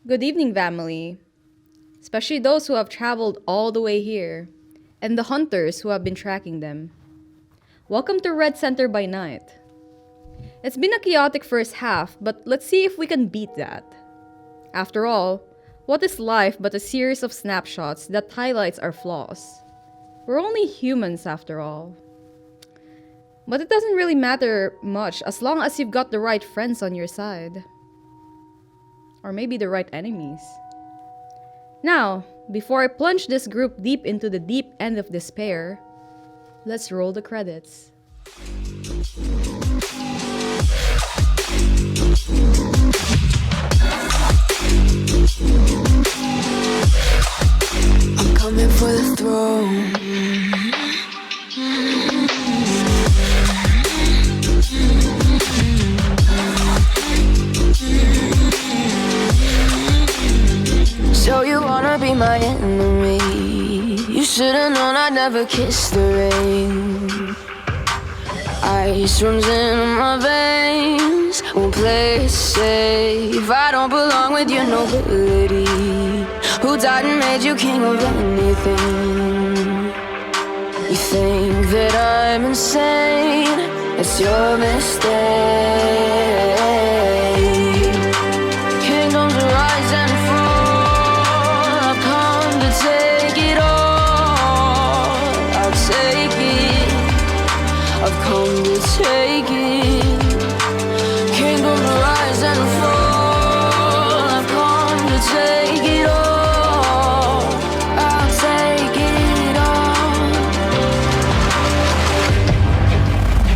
Good evening, family. Especially those who have traveled all the way here, and the hunters who have been tracking them. Welcome to Red Center by Night. It's been a chaotic first half, but let's see if we can beat that. After all, what is life but a series of snapshots that highlights our flaws? We're only humans after all. But it doesn't really matter much as long as you've got the right friends on your side. Or maybe the right enemies. Now, before I plunge this group deep into the deep end of despair, let's roll the credits. I'm coming for the throne. So you wanna be my enemy? You should've known I'd never kiss the rain. Ice runs in my veins, won't play it safe. I don't belong with your nobility. Who died and made you king of anything? You think that I'm insane? It's your mistake. Kingdoms rise and fall. I've come to take it all. I'll take it. I've come to take it. Kingdoms rise and fall. I've come to take it all. I'll take it all.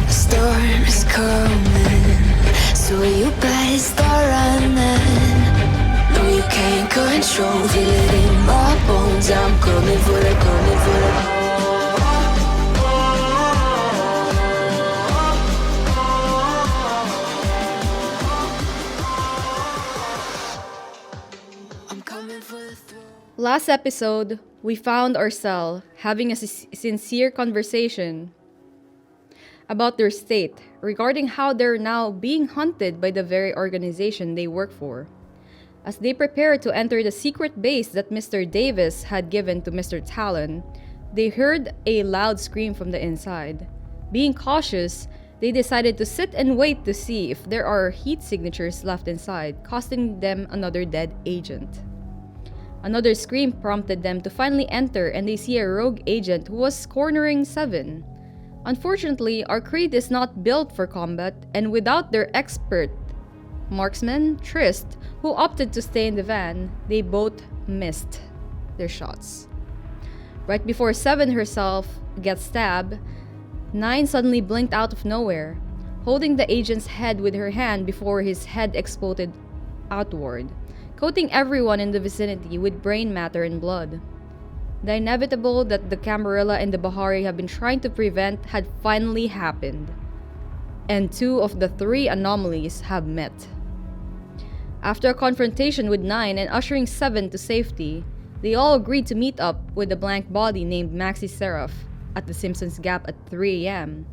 The storm is coming, so you better start running. No, you can't control, feel it in my bones. I'm coming for the, coming for the. Last episode, we found ourselves having a sincere conversation about their state regarding how they're now being hunted by the very organization they work for. As they prepare to enter the secret base that Mr. Davis had given to Mr. Talon, they heard a loud scream from the inside. Being cautious, they decided to sit and wait to see if there are heat signatures left inside, costing them another dead agent. Another scream prompted them to finally enter, and they see a rogue agent who was cornering Seven. Unfortunately, our creed is not built for combat, and without their expert marksman, Tryst, who opted to stay in the van, they both missed their shots. Right before Seven herself gets stabbed, 9 suddenly blinked out of nowhere, holding the agent's head with her hand before his head exploded outward, coating everyone in the vicinity with brain matter and blood. The inevitable that the Camarilla and the Bahari have been trying to prevent had finally happened, and 2 of the 3 anomalies have met. After a confrontation with 9 and ushering 7 to safety, they all agreed to meet up with a blank body named Maxie Seraph at the Simpsons Gap at 3 a.m.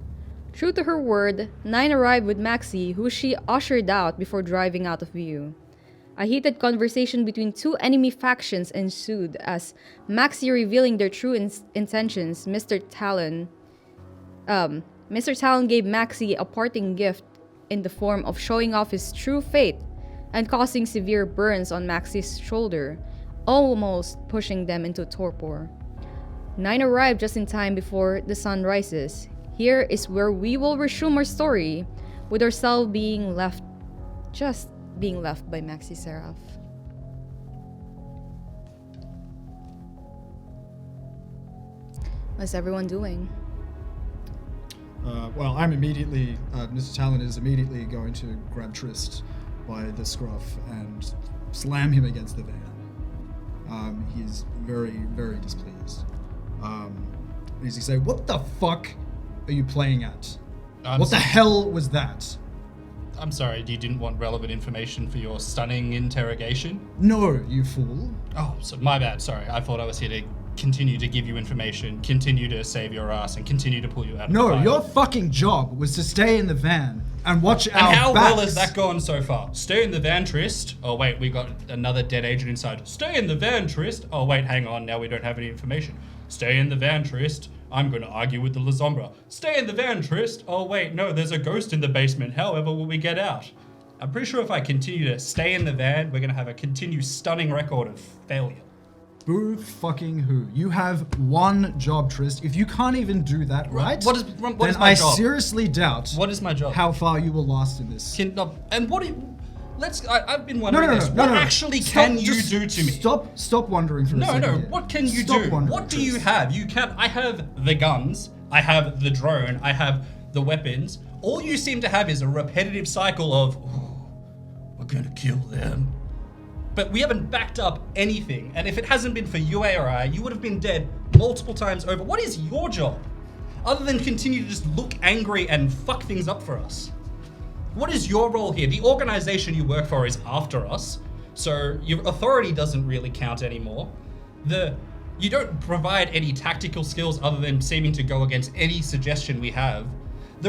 True to her word, 9 arrived with Maxie, who she ushered out before driving out of view. A heated conversation between 2 enemy factions ensued as Maxie revealing their true intentions. Mr. Talon gave Maxie a parting gift in the form of showing off his true fate and causing severe burns on Maxie's shoulder, almost pushing them into torpor. 9 arrived just in time before the sun rises. Here is where we will resume our story, with ourselves being left by Maxie Seraph. What's everyone doing? Well, I'm immediately, Mr. Talon is immediately going to grab Tryst by the scruff and slam him against the van. He's very, very displeased. He's going to say, "What the fuck are you playing at? What the hell was that?" I'm sorry, you didn't want relevant information for your stunning interrogation? No, you fool. Oh, so my bad, sorry. I thought I was here to continue to give you information, continue to save your ass, and continue to pull you out of the No, fire. your fucking job was to stay in the van and watch And our how backs. well has that gone so far? Stay in the van, Tryst. Oh wait, we got another dead agent inside. Stay in the van, Tryst. Oh wait, hang on, now we don't have any information. Stay in the van, Tryst. I'm gonna argue with the La Sombra. Stay in the van, Tryst. Oh wait, no, there's a ghost in the basement. However, will we get out? I'm pretty sure if I continue to stay in the van, we're gonna have a continued stunning record of failure. Boo fucking who. You have one job, Tryst. If you can't even do that right, What is then my I job? seriously doubt What is my job? how far you will last in this. And what? I've been wondering this. No, What no. actually Stop, can you just do to me? Stop wondering for a second. No. here. What can you Stop do? wondering, What do you Tryst. have? I have the guns. I have the drone. I have the weapons. All you seem to have is a repetitive cycle of, we're gonna kill them. But we haven't backed up anything. And if it hasn't been for UA or I, you would have been dead multiple times over. What is your job? Other than continue to just look angry and fuck things up for us. What is your role here? The organization you work for is after us, so your authority doesn't really count anymore. You don't provide any tactical skills other than seeming to go against any suggestion we have.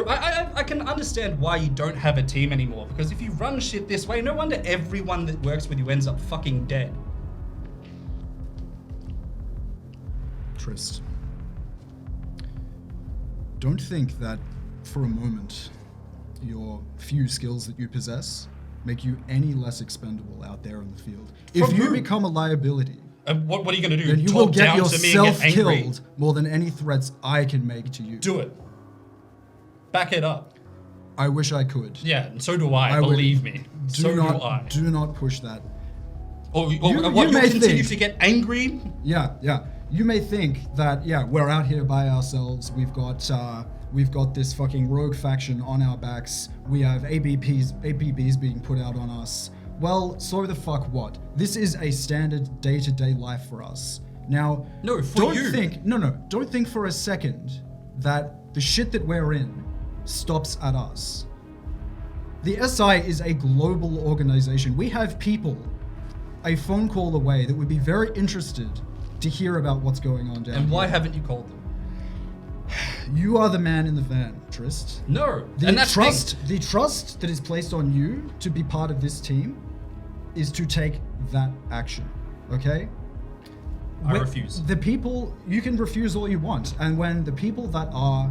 I can understand why you don't have a team anymore, because if you run shit this way, no wonder everyone that works with you ends up fucking dead. Tryst, don't think that for a moment your few skills that you possess make you any less expendable out there in the field. If you who? become a liability, What are you gonna do? then you Talk will get down to me and yourself get angry? killed more than any threats I can make to you. Do it. Back it up. I wish I could. Yeah, and so do I, would- believe me. So do I. Do not push that. Or You what, may you'll continue think- to get angry? Yeah. You may think that, we're out here by ourselves. We've got this fucking rogue faction on our backs. We have APBs being put out on us. Well, so the fuck what? This is a standard day-to-day life for us. Now, No, for don't you. don't think for a second that the shit that we're in stops at us. The SI is a global organization. We have people a phone call away that would be very interested to hear about what's going on down And why here. haven't you called them? You are the man in the van, Tryst. No, The and that's the trust that is placed on you to be part of this team is to take that action. Okay? I When- refuse. The people, you can refuse all you want, and when the people that are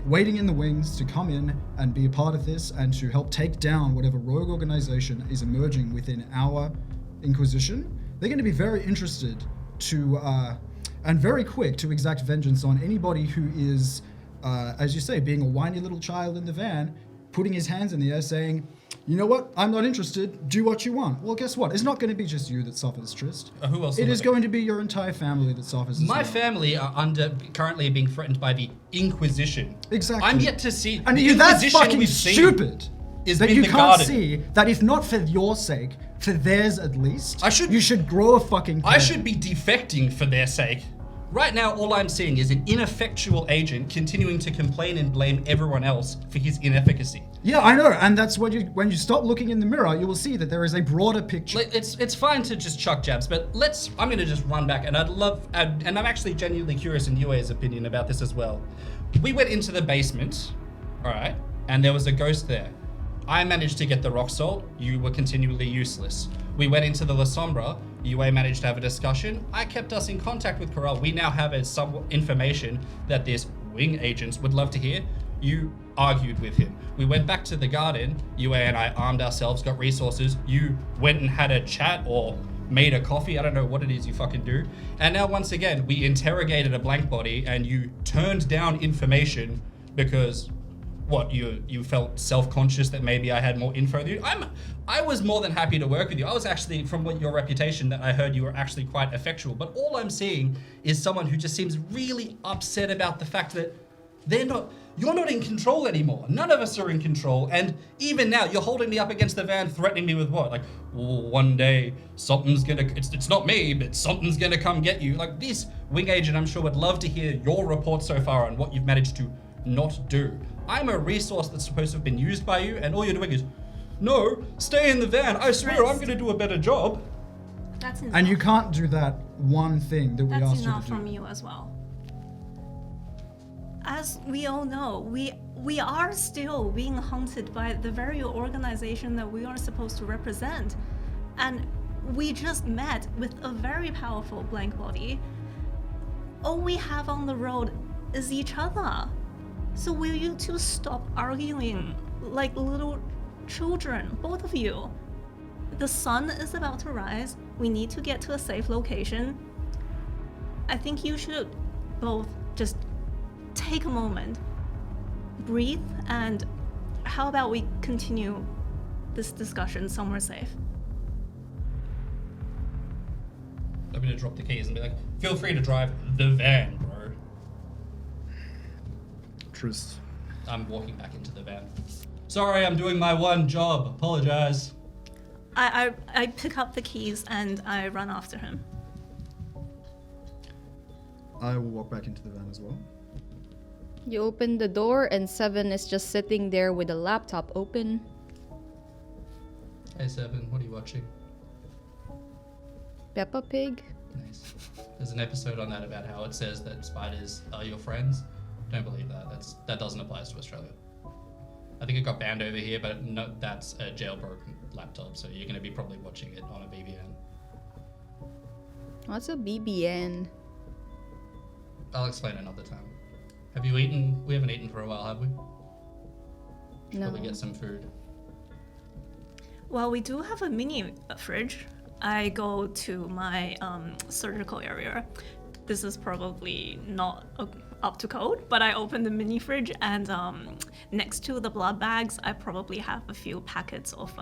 waiting in the wings to come in and be a part of this and to help take down whatever rogue organization is emerging within our Inquisition, they're going to be very interested to and very quick to exact vengeance on anybody who is, as you say, being a whiny little child in the van, putting his hands in the air saying, you know what, I'm not interested, do what you want. Well, guess what? It's not going to be just you that suffers, Tryst. Who else It will is it be? going to be your entire family that suffers as My well. family are currently being threatened by the Inquisition. Exactly. I'm yet to see. And the that's Inquisition fucking we've seen stupid. is That with you the can't Garden. see that if not for your sake, for theirs at least, I should- you should grow a fucking I pair. should be defecting for their sake. Right now, all I'm seeing is an ineffectual agent continuing to complain and blame everyone else for his inefficacy. Yeah, I know, and that's when you stop looking in the mirror, you will see that there is a broader picture. Like, it's fine to just chuck jabs, but I'm gonna just run back, and and I'm actually genuinely curious in UA's opinion about this as well. We went into the basement, all right, and there was a ghost there. I managed to get the rock salt, you were continually useless. We went into the La Sombra, UA managed to have a discussion. I kept us in contact with Corral. We now have some information that this wing agents would love to hear. You argued with him. We went back to the garden, UA and I armed ourselves, got resources. You went and had a chat or made a coffee. I don't know what it is you fucking do. And now once again, we interrogated a blank body and you turned down information because what, you felt self-conscious that maybe I had more info than you? I was more than happy to work with you. I was actually, from what your reputation that I heard, you were actually quite effectual. But all I'm seeing is someone who just seems really upset about the fact that you're not in control anymore. None of us are in control. And even now, you're holding me up against the van, threatening me with what? Like, one day, something's gonna, it's not me, but something's gonna come get you. Like, this wing agent, I'm sure, would love to hear your report so far on what you've managed to not do. I'm a resource that's supposed to have been used by you, and all you're doing is, no, stay in the van. I swear I'm gonna do a better job. That's enough. And you can't do that one thing that we That's asked you enough to do. from you as well. As we all know, we are still being hunted by the very organization that we are supposed to represent. And we just met with a very powerful blank body. All we have on the road is each other. So will you two stop arguing like little children, both of you? The sun is about to rise. We need to get to a safe location. I think you should both just take a moment, breathe, and how about we continue this discussion somewhere safe? I'm gonna drop the keys and be like, feel free to drive the van, bro. Tryst. I'm walking back into the van. Sorry, I'm doing my one job. Apologize. I pick up the keys and I run after him. I will walk back into the van as well. You open the door and Seven is just sitting there with a laptop open. Hey Seven, what are you watching? Peppa Pig. Nice. There's an episode on that about how it says that spiders are your friends. Don't believe that. That doesn't apply to Australia. I think it got banned over here, but no, that's a jailbroken laptop, so you're going to be probably watching it on a BBN. What's a BBN? I'll explain another time. Have you eaten? We haven't eaten for a while, have we? Should No. probably get some food. Well, we do have a mini fridge. I go to my surgical area. This is probably not up to code, but I open the mini fridge and next to the blood bags, I probably have a few packets of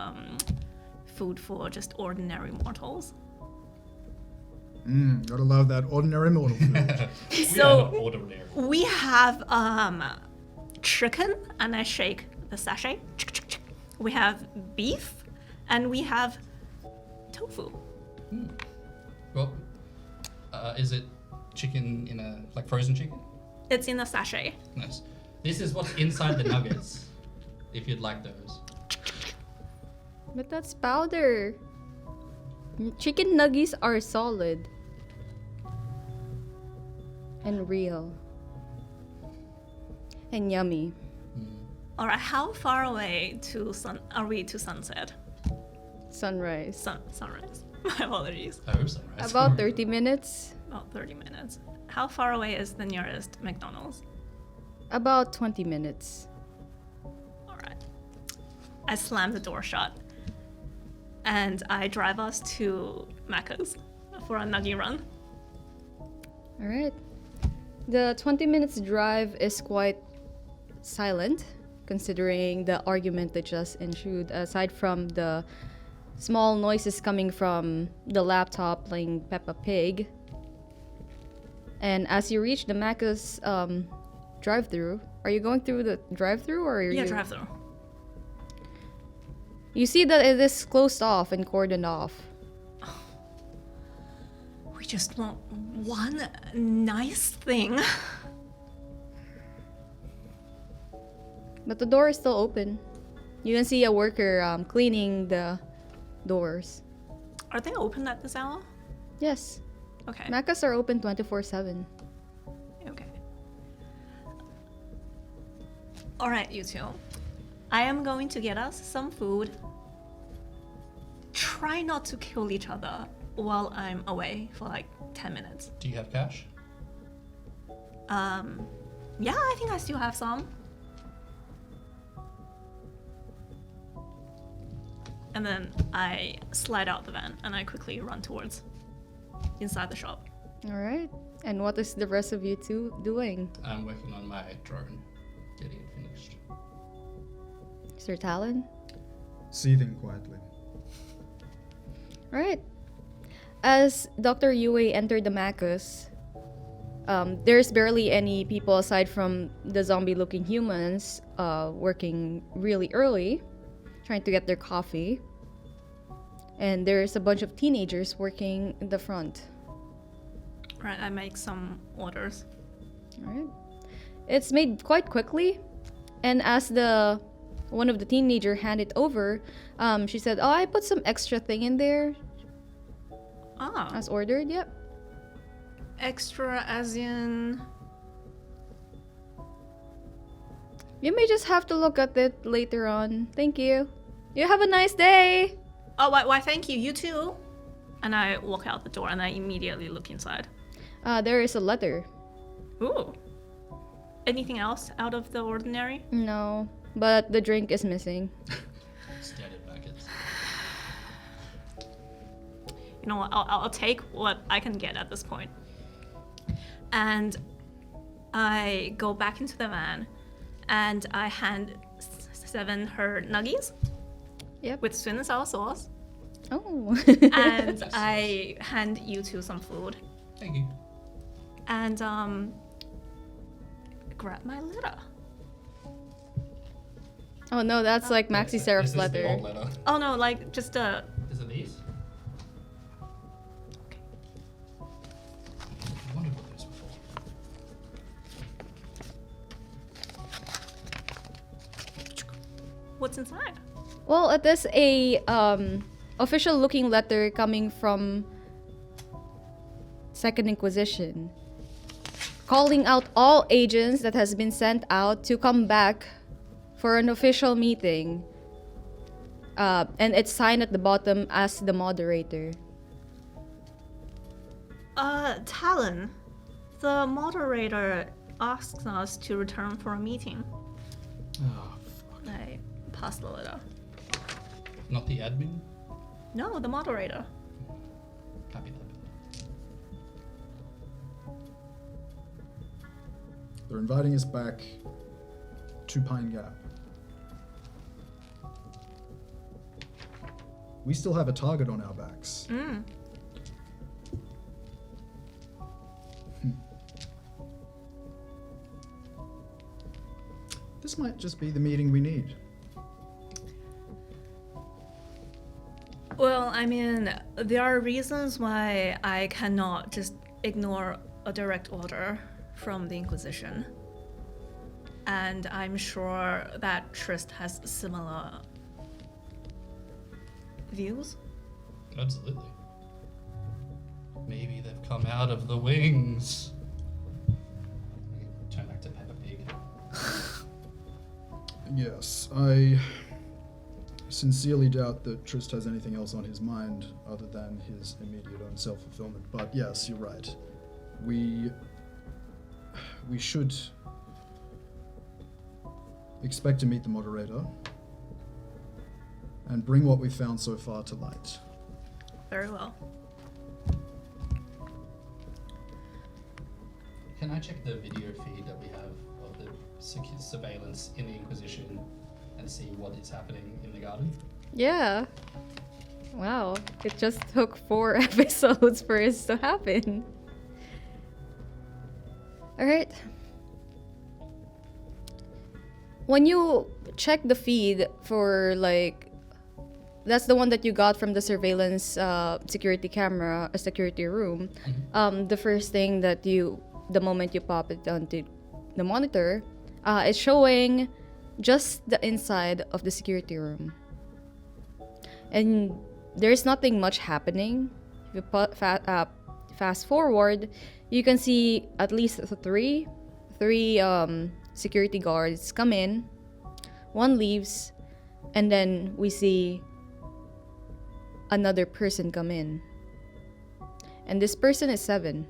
food for just ordinary mortals. Gotta love that ordinary mortal food. We So- are not ordinary. We have chicken, and I shake the sachet. We have beef, and we have tofu. Well, is it chicken in a, like frozen chicken? It's in a sachet. Nice. This is what's inside the nuggets, if you'd like those. But that's powder. Chicken nuggets are solid. And real. And yummy. All right, how far away are we to sunset? Sunrise. Sunrise. My apologies. Oh, sunrise. About 30 minutes. About 30 minutes. How far away is the nearest McDonald's? About 20 minutes. All right. I slam the door shut, and I drive us to Macca's for a nugget run. Alright. The 20 minutes drive is quite silent, considering the argument that just ensued, aside from the small noises coming from the laptop playing Peppa Pig. And as you reach the Macca's drive-through, are you going through the drive-through or are you? Yeah, drive through. You see that it is closed off and cordoned off. We just want one nice thing. But the door is still open. You can see a worker cleaning the doors. Are they open at this hour? Yes. Okay. Macca's are open 24/7. Okay. All right, you two. I am going to get us some food. Try not to kill each other while I'm away for like 10 minutes. Do you have cash? Yeah, I think I still have some. And then I slide out the van and I quickly run towards inside the shop. Alright. And what is the rest of you two doing? I'm working on my drone, getting it finished. Sir Talon? Seething quietly. Alright. As Dr. Yue entered the Macca's, there's barely any people aside from the zombie-looking humans working really early, trying to get their coffee. And there's a bunch of teenagers working in the front. Right, I make some orders. Alright. It's made quite quickly, and as one of the teenager handed over, she said, "Oh, I put some extra thing in there." Ah, As ordered, yep. extra as in. You may just have to look at it later on. Thank you. You have a nice day. Oh, why? Thank you. You too. And I walk out the door, and I immediately look inside. There is a letter. Ooh. Anything else out of the ordinary? No, but the drink is missing. Standard buckets. You know what? I'll take what I can get at this point. And I go back into the van, and I hand Seven her nuggies Yep. with sweet and sour sauce, Oh. and I hand you two some food, Thank you. and grab my letter. Oh no, that's like Maxi Seraph's This is the letter. old letter. Oh no, like just a. Is it these? I wondered what those were for. What's inside? Well, it is a official looking letter coming from Second Inquisition, calling out all agents that has been sent out to come back for an official meeting. And it's signed at the bottom as the moderator. Talon, the moderator asks us to return for a meeting. Oh, fuck. I pass the letter. Not the admin? No, the moderator. Can't be that. They're inviting us back to Pine Gap. We still have a target on our backs. This might just be the meeting we need. Well, I mean, there are reasons why I cannot just ignore a direct order from the Inquisition. And I'm sure that Tryst has similar views. Absolutely. Maybe they've come out of the wings. Turn back to Peppa Pig. Yes, I sincerely doubt that Tryst has anything else on his mind other than his immediate own self-fulfillment. But yes, you're right. We should expect to meet the moderator and bring what we've found so far to light. Very well. Can I check the video feed that we have of the surveillance in the Inquisition and see what is happening in the garden? Yeah. Wow. It just took 4 episodes for it to happen. Alright. When you check the feed for like, that's the one that you got from the surveillance security camera, a security room. The first thing that the moment you pop it onto the monitor, is showing just the inside of the security room. And there's nothing much happening. If you fast forward, you can see at least three security guards come in, one leaves, and then we see another person come in. And this person is 7.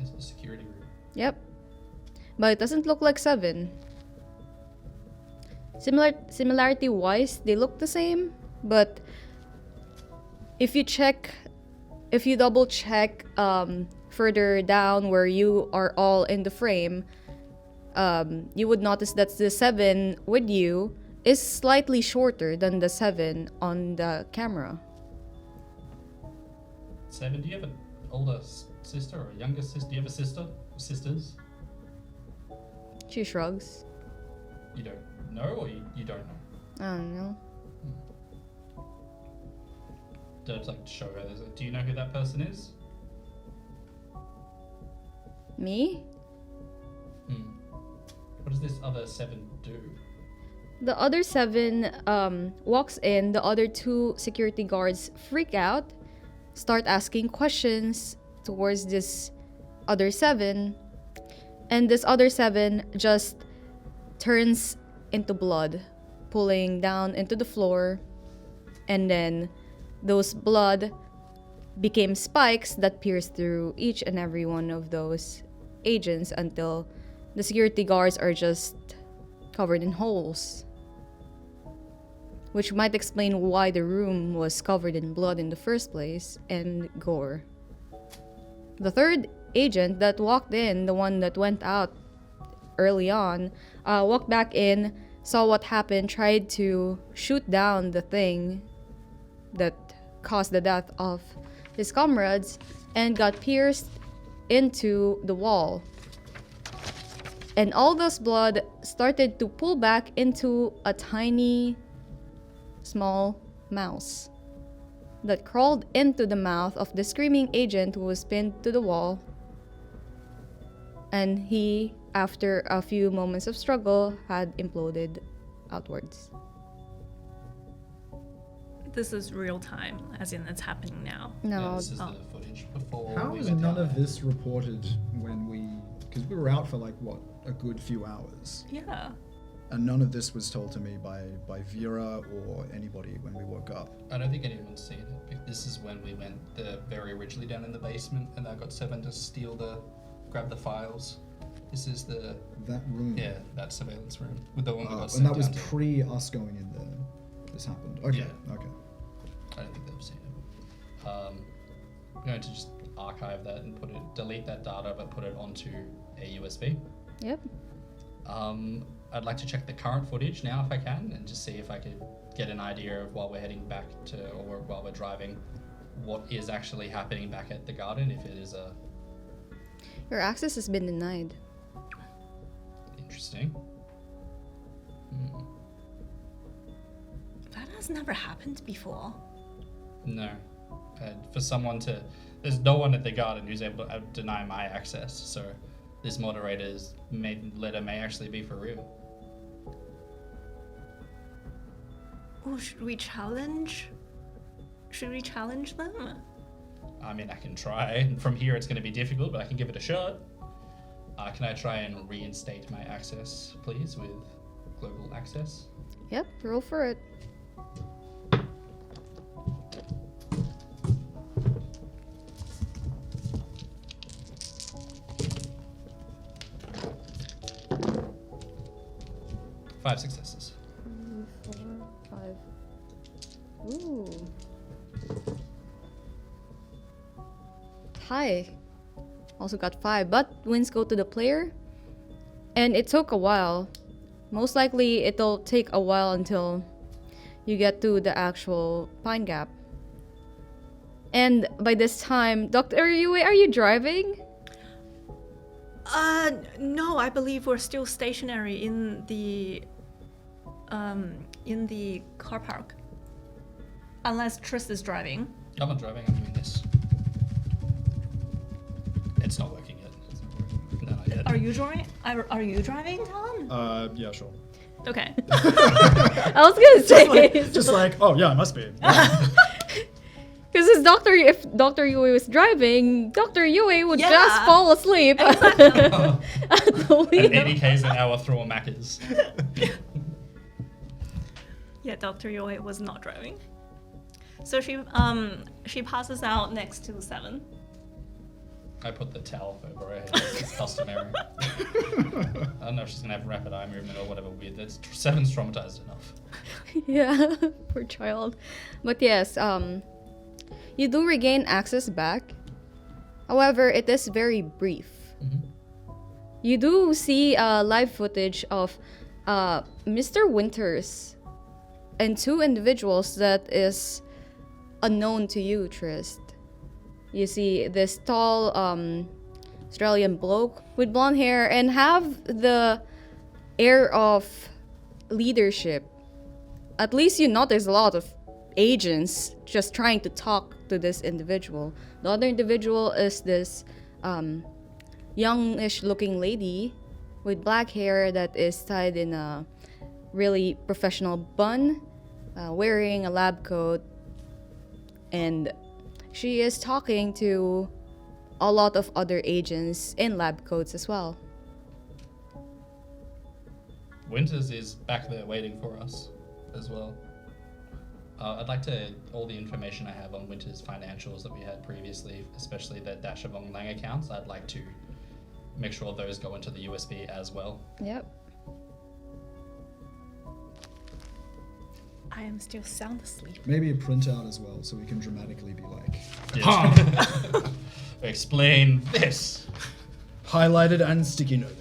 It's the security room. Yep. But it doesn't look like 7. Similarity wise, they look the same, but if you double check further down where you are all in the frame, you would notice that the 7 with you is slightly shorter than the 7 on the camera. 7, do you have an older sister or a younger sister? Do you have a sister or sisters? She shrugs. You don't know, or you don't know? I don't know. Don't like show her. Do you know who that person is? Me? What does this other 7 do? The other 7 walks in. The other 2 security guards freak out, start asking questions towards this other 7, and this other 7 just turns into blood, pulling down into the floor, and then those blood became spikes that pierced through each and every one of those agents until the security guards are just covered in holes, which might explain why the room was covered in blood in the first place and gore. The third agent that walked in, the one that went out early on, walked back in, saw what happened, tried to shoot down the thing that caused the death of his comrades, and got pierced into the wall. And all this blood started to pull back into a tiny, small mouse that crawled into the mouth of the screaming agent who was pinned to the wall. And he, after a few moments of struggle, had imploded outwards. This is real time, as in it's happening now. Yeah, No, this is the footage before. How we was went none down of there. this reported when because we were out for like what, a good few hours, Yeah. and none of this was told to me by Vera or anybody when we woke up. I don't think anyone's seen it. This is when we went very originally down in the basement, and I got 7 to grab the files. This is That room. that surveillance room with the one we got And sent that was down to. pre us going in there. This happened. Okay. Yeah. Okay. I don't think they've seen it. I'm going to just archive that and delete that data, but put it onto a USB. yep. I'd like to check the current footage now if I can, and just see if I could get an idea of while we're heading back or while we're driving, what is actually happening back at the garden, if it is Your access has been denied. interesting. That has never happened before. No. For someone there's no one at the garden who's able to deny my access, so this moderator's letter may actually be for real. Oh, should we challenge? Should we challenge them? I mean, I can try. From here it's going to be difficult, but I can give it a shot. Can I try and reinstate my access, please, with global access? Yep, roll for it. Five successes. 4, 5. Ooh. Hi. Also got 5, but wins go to the player. And it took a while. Most likely it'll take a while until you get to the actual Pine Gap. And by this time, Dr. Yue, are you driving? No, I believe we're still stationary in the car park. Unless Tryst is driving. I'm not driving, I'm doing this. It's not working yet. No, not yet. Are you driving? Are you driving, Talon? Yeah, sure. Okay. I was gonna say. Just like, oh yeah, it must be. Because if Dr. Yue was driving, Dr. Yue would Yeah. just fall asleep at the At wheel. 80 k's an hour through a Macca's. Yeah, Dr. Yoi was not driving. So she passes out next to 7. I put the towel over her head. It's customary. I don't know if she's gonna have rapid eye movement or whatever weird. 7's traumatized enough. Yeah, poor child. But yes, you do regain access back. However, it is very brief. You do see live footage of Mr. Winters and 2 individuals that is unknown to you, Tryst. You see this tall Australian bloke with blonde hair and have the air of leadership. At least you notice a lot of agents just trying to talk to this individual. The other individual is this youngish looking lady with black hair that is tied in a really professional bun, wearing a lab coat, and she is talking to a lot of other agents in lab coats as well. Winters is back there waiting for us as well. I'd like to, all the information I have on Winter's financials that we had previously, especially the Dashavong Lang accounts, I'd like to make sure those go into the USB as well. Yep. I am still sound asleep. Maybe a printout as well, so we can dramatically be like, Explain this. highlighted and sticky noted.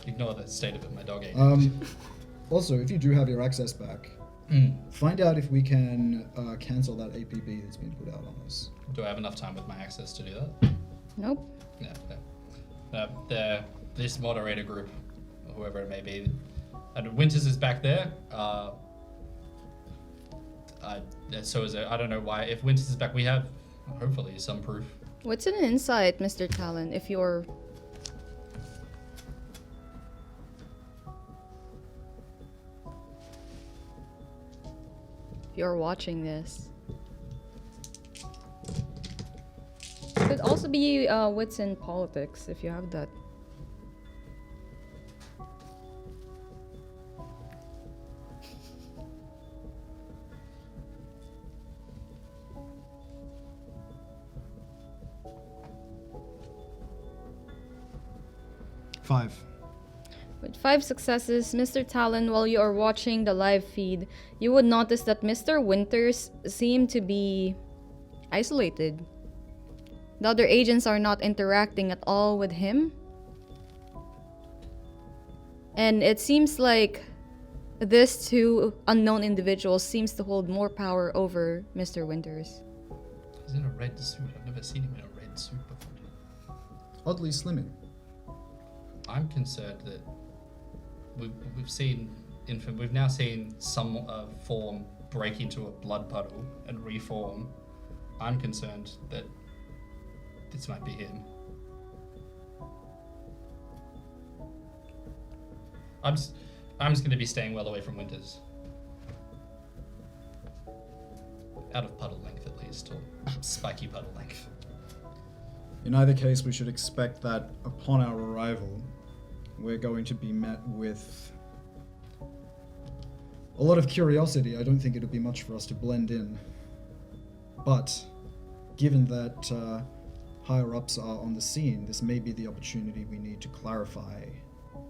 Ignore the state of it, my dog ate. Also, if you do have your access back, find out if we can cancel that APB that's been put out on us. Do I have enough time with my access to do that? Nope. Yeah. This moderator group, or whoever it may be, and Winters is back there. So is it. I don't know why. If Winters is back, we have hopefully some proof. What's an insight, Mr. Talon, if you're... if you're watching this? Could also be wits in politics, if you have that. Five. With 5 successes, Mr. Talon, while you are watching the live feed, you would notice that Mr. Winters seemed to be isolated. The other agents are not interacting at all with him. And it seems like this two unknown individuals seems to hold more power over Mr. Winters. He's in a red suit. I've never seen him in a red suit before. Oddly slimming. I'm concerned that we've now seen some form break into a blood puddle and reform. I'm concerned that this might be him. I'm just going to be staying well away from Winters. Out of puddle length at least, or spiky puddle length. In either case, we should expect that upon our arrival, we're going to be met with a lot of curiosity. I don't think it'll be much for us to blend in. But given that higher-ups are on the scene, this may be the opportunity we need to clarify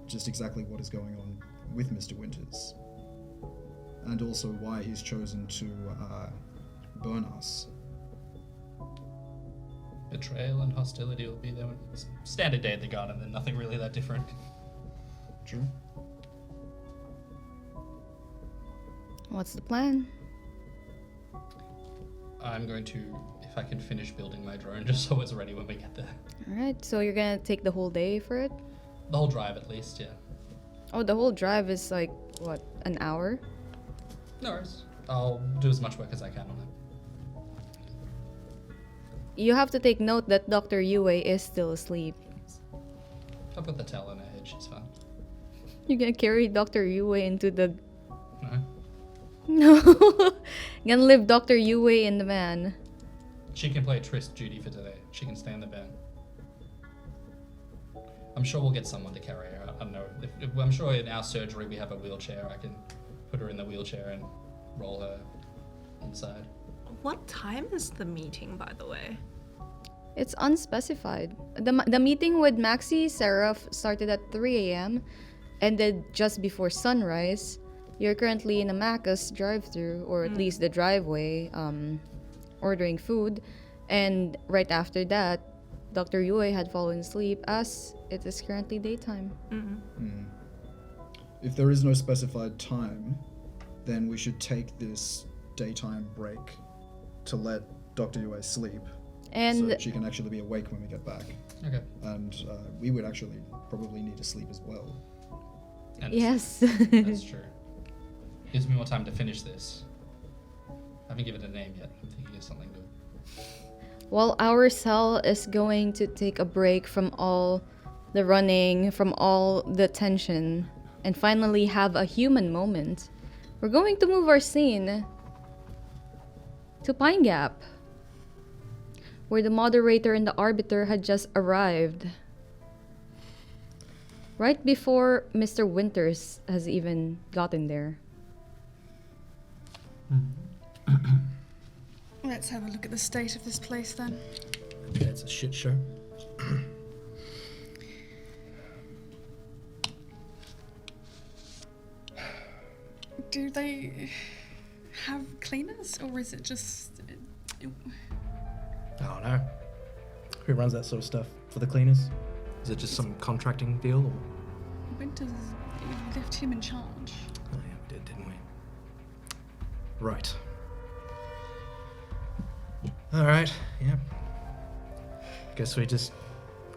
just exactly what is going on with Mr. Winters. And also why he's chosen to burn us. Betrayal and hostility will be there. It's a standard day at the garden, then nothing really that different. True. What's the plan? I'm going to, if I can finish building my drone just so it's ready when we get there. Alright, so you're gonna take the whole day for it? The whole drive at least, yeah. Oh, the whole drive is like, what, an hour? No worries. I'll do as much work as I can on it. You have to take note that Dr. Yue is still asleep. I'll put the towel on her head, she's fine. You're gonna carry Dr. Yue into the... No? No. Gonna leave Dr. Yue in the van. She can play Tryst duty for today. She can stay in the van. I'm sure we'll get someone to carry her. I don't know. I'm sure in our surgery we have a wheelchair. I can put her in the wheelchair and roll her inside. What time is the meeting, by the way? It's unspecified. The meeting with Maxi Seraph started at 3 a.m. ended just before sunrise. You're currently in a Macca's drive-thru, or at least the driveway, ordering food. And right after that, Dr. Yue had fallen asleep as it is currently daytime. If there is no specified time, then we should take this daytime break to let Dr. Yue sleep. And so that she can actually be awake when we get back. Okay. And we would actually probably need to sleep as well. And yes. That's true. Gives me more time to finish this. I haven't given it a name yet. I'm thinking of something good. While our cell is going to take a break from all the running, from all the tension, and finally have a human moment, we're going to move our scene to Pine Gap, where the moderator and the arbiter had just arrived. Right before Mr. Winters has even gotten there. Let's have a look at the state of this place then. Yeah, it's a shit show. Do they have cleaners, or is it just... I don't know. Who runs that sort of stuff for the cleaners? Is it just some contracting deal, or? Winters left him in charge. Oh yeah, we did, didn't we? Right. Alright, yeah. Guess we just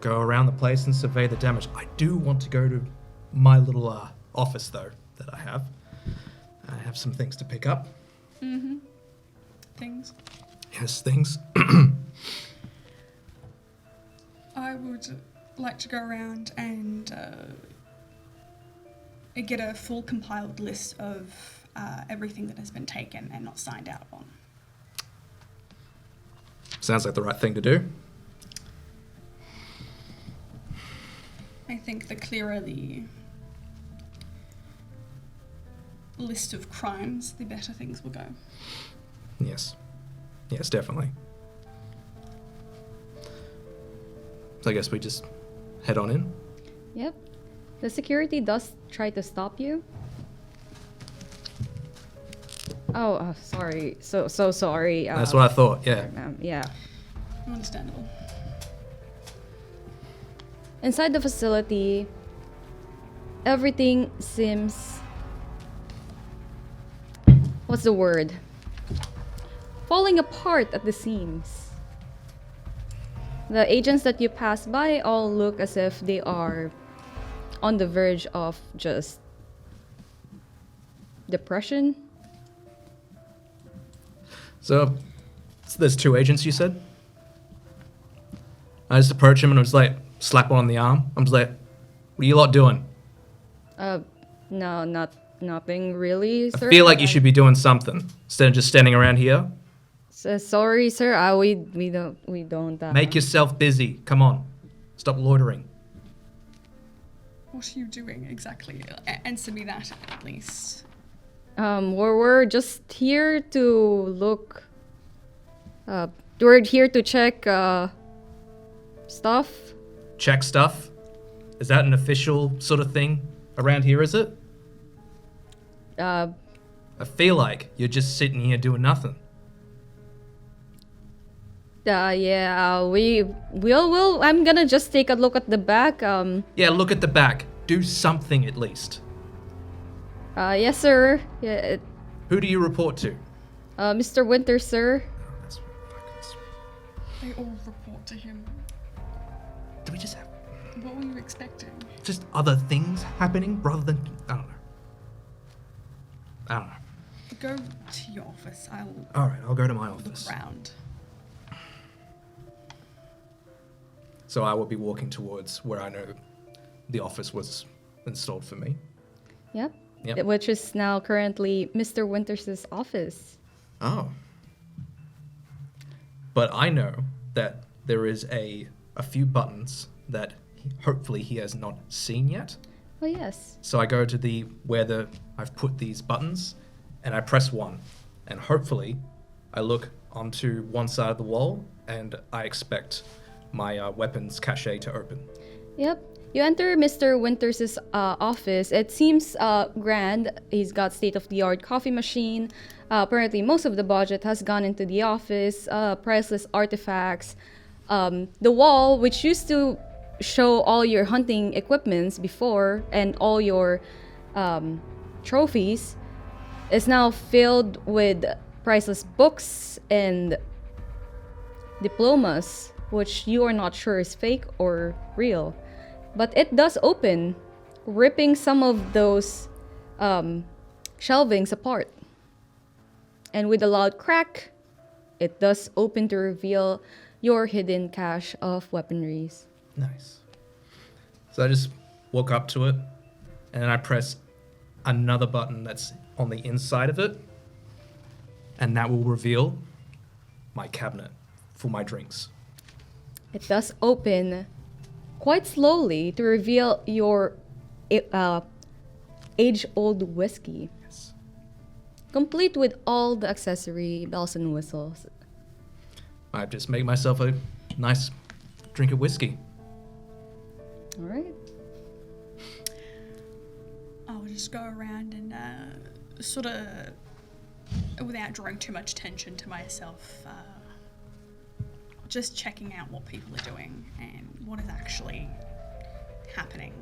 go around the place and survey the damage. I do want to go to my little office, though, that I have. I have some things to pick up. Mm-hmm. Things. Yes, things. I would like to go around and get a full compiled list of everything that has been taken and not signed out on. Sounds like the right thing to do. I think the clearer the list of crimes, the better things will go. Yes. Yes, definitely. So I guess we just head on in. Yep. The security does try to stop you. Oh, sorry. So sorry. That's what I thought, yeah. Sorry, ma'am. Yeah. Understandable. Inside the facility, everything seems... What's the word? Falling apart at the seams. The agents that you pass by all look as if they are on the verge of just depression. So there's two agents, you said? I just approach him and I was like, slap one on the arm. I'm just like, what are you lot doing? No, nothing really, sir. I feel like you should be doing something instead of just standing around here. Sorry, sir. We don't. Make yourself busy. Come on. Stop loitering. What are you doing exactly? Answer me that at least. We're just here to look. We're here to check stuff. Check stuff? Is that an official sort of thing around here, is it? I feel like you're just sitting here doing nothing. Yeah, we'll I'm gonna just take a look at the back. Yeah, look at the back. Do something at least. Yes, sir. Yeah, Who do you report to? Mr. Winters, sir. They all report to him. Do we just have What were you expecting? just other things happening rather than... I don't know. Go to your office. Alright, I'll go to my Look office. around. So I will be walking towards where I know the office was installed for me. Yep. Yep. Which is now currently Mr. Winters' office. Oh. But I know that there is a few buttons that hopefully he has not seen yet. Oh yes. So I go to where I've put these buttons and I press one. And hopefully I look onto one side of the wall and I expect my weapons cache to open. Yep. You enter Mr. Winters' office. It seems grand. He's got state-of-the-art coffee machine. Apparently, most of the budget has gone into the office. Priceless artifacts. The wall, which used to show all your hunting equipments before and all your trophies, is now filled with priceless books and diplomas, which you are not sure is fake or real. But it does open, ripping some of those shelvings apart. And with a loud crack, it does open to reveal your hidden cache of weaponries. Nice. So I just walk up to it and then I press another button that's on the inside of it, and that will reveal my cabinet for my drinks. It does open quite slowly to reveal your age-old whiskey, Yes. complete with all the accessory bells and whistles. I've just made myself a nice drink of whiskey. All right. I'll just go around and sort of, without drawing too much attention to myself, just checking out what people are doing and what is actually happening.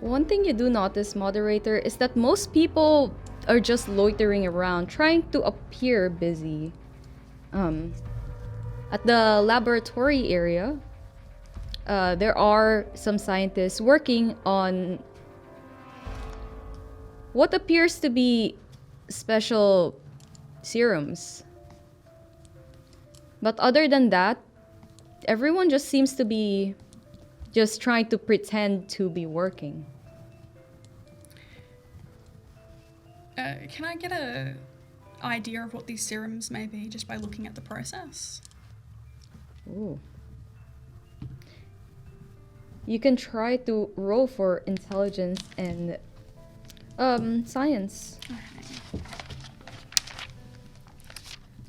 One thing you do notice, moderator, is that most people are just loitering around, trying to appear busy. At the laboratory area, there are some scientists working on what appears to be special serums. But other than that, everyone just seems to be just trying to pretend to be working. Can I get a idea of what these serums may be just by looking at the process? Ooh. You can try to roll for intelligence and science. Okay.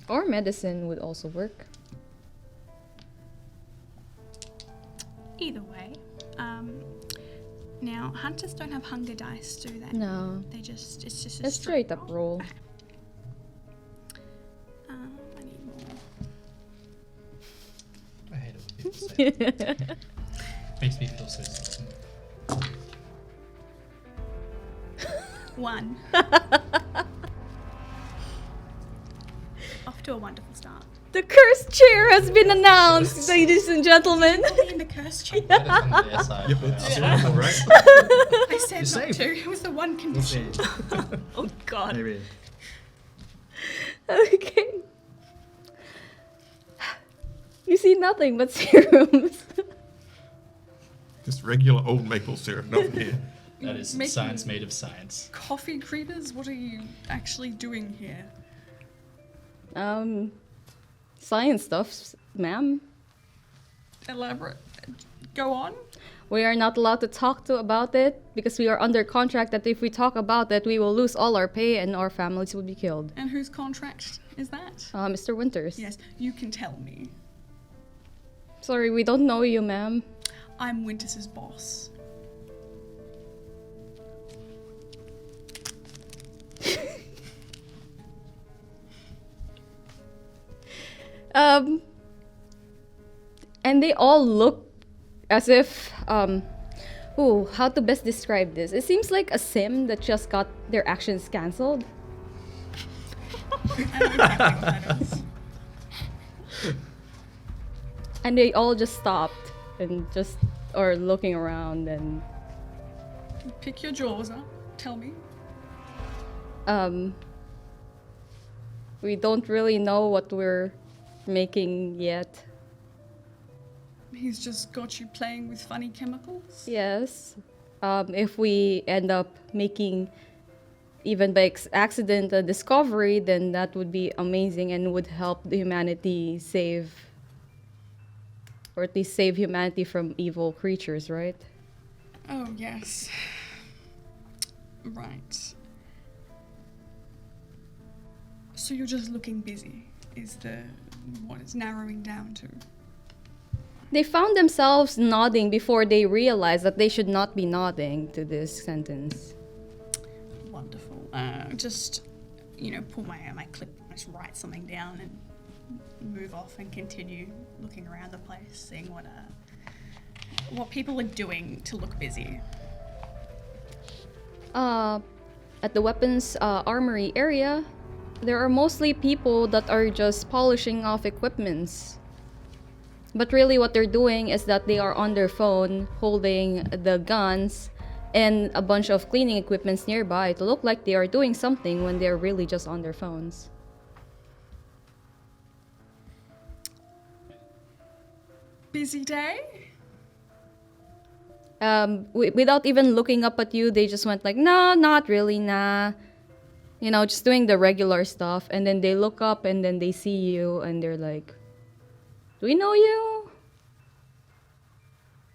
Or medicine would also work. Either way. Now, hunters don't have hunger dice, do they? No. They just, it's just A straight up roll. I need more. I hate it when people say that. Makes me feel so certain. 1. Off to a wonderful start. The cursed chair has been announced, ladies and gentlemen. Are we in the cursed chair? That is on their side. Yep, Yeah. it's all right. I said not safe. to. It was the one condition. Oh god. Maybe. Okay. You see nothing but serums. Just regular old maple syrup, nothing here. That is Making- science made of science. Coffee creepers? What are you actually doing here? Science stuff, ma'am. Elaborate. Go on. We are not allowed to talk about it because we are under contract that if we talk about it, we will lose all our pay and our families will be killed. And whose contract is that? Mr. Winters. Yes, you can tell me. Sorry, we don't know you, ma'am. I'm Winters' boss. And they all look as if, ooh, how to best describe this? It seems like a sim that just got their actions cancelled. I don't exactly what that is. And they all just stopped and just are looking around and, Pick your jaws up. Tell me. we don't really know what we're making yet. He's just got you playing with funny chemicals? Yes. If we end up making, even by accident, a discovery, then that would be amazing and would help the humanity save, or at least save humanity from evil creatures, right? Oh, yes. Right. So you're just looking busy, is what it's narrowing down to. They found themselves nodding before they realized that they should not be nodding to this sentence. Wonderful. Just, pull my clip, just write something down and move off and continue looking around the place, seeing what people are doing to look busy. At the weapons armory area, there are mostly people that are just polishing off equipments. But really what they're doing is that they are on their phone holding the guns and a bunch of cleaning equipments nearby to look like they are doing something when they're really just on their phones. Busy day? Without even looking up at you, they just went like, "No, not really, nah." You know, just doing the regular stuff, and then they look up and then they see you and they're like, "Do we know you?"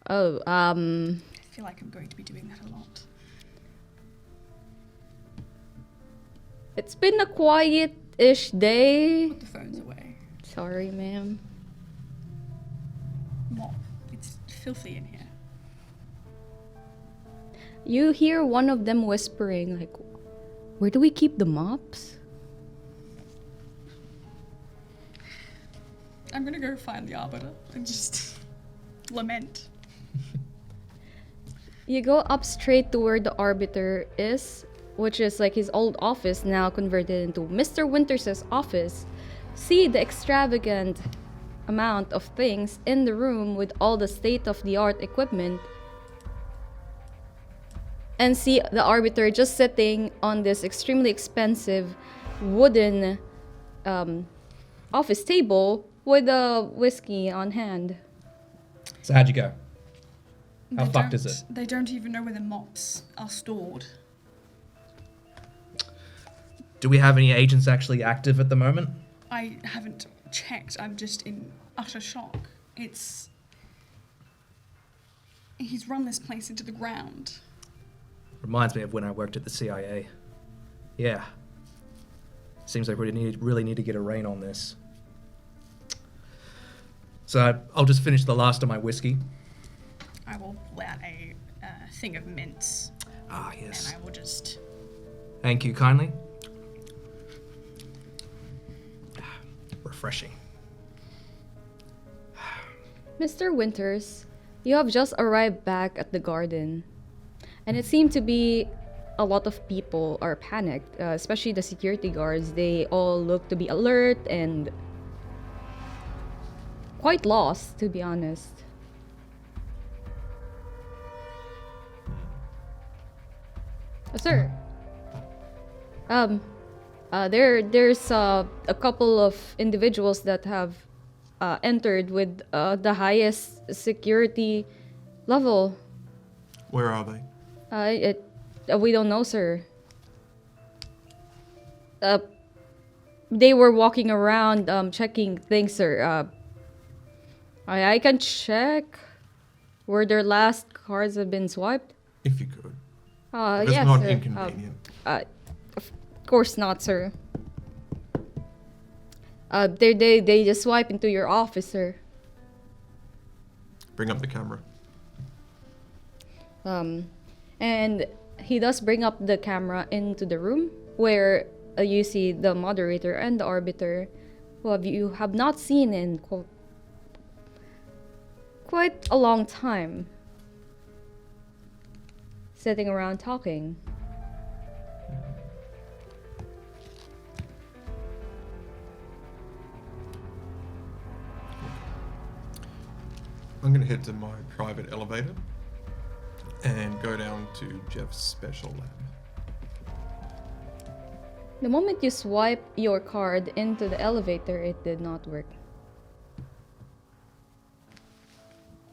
Oh, I feel like I'm going to be doing that a lot. it's been a quiet-ish day. Put the phones away. Sorry, ma'am. Mop. It's filthy in here. You hear one of them whispering, like, "Where do we keep the mops?" I'm gonna go find the Arbiter and just lament. You go up straight to where the Arbiter is, which is like his old office now converted into Mr. Winters' office. See the extravagant amount of things in the room with all the state-of-the-art equipment. And see the Arbiter just sitting on this extremely expensive wooden office table with a whiskey on hand. So how'd you go? How They fucked is don't- it? They don't even know where the mops are stored. Do we have any agents actually active at the moment? I haven't checked. I'm just in utter shock. He's run this place into the ground. Reminds me of when I worked at the CIA. Yeah. Seems like we really need to get a rein on this. So I'll just finish the last of my whiskey. I will pull out a thing of mints Ah, and yes. I will just. Thank you kindly. Refreshing. Mr. Winters, you have just arrived back at the garden, and it seemed to be a lot of people are panicked, especially the security guards. They all look to be alert and quite lost, to be honest. Sir. There's a couple of individuals that have entered with the highest security level. Where are they? We don't know, sir. They were walking around checking things, sir. I can check where their last cards have been swiped. If you could. That's yes, not sir. inconvenient. Of course not, sir. They just swipe into your office, sir. Bring up the camera. And he does bring up the camera into the room where you see the moderator and the arbiter, who you have not seen in quite a long time, sitting around talking. I'm going to head to my private elevator and go down to Jeff's special lab. The moment you swipe your card into the elevator, it did not work.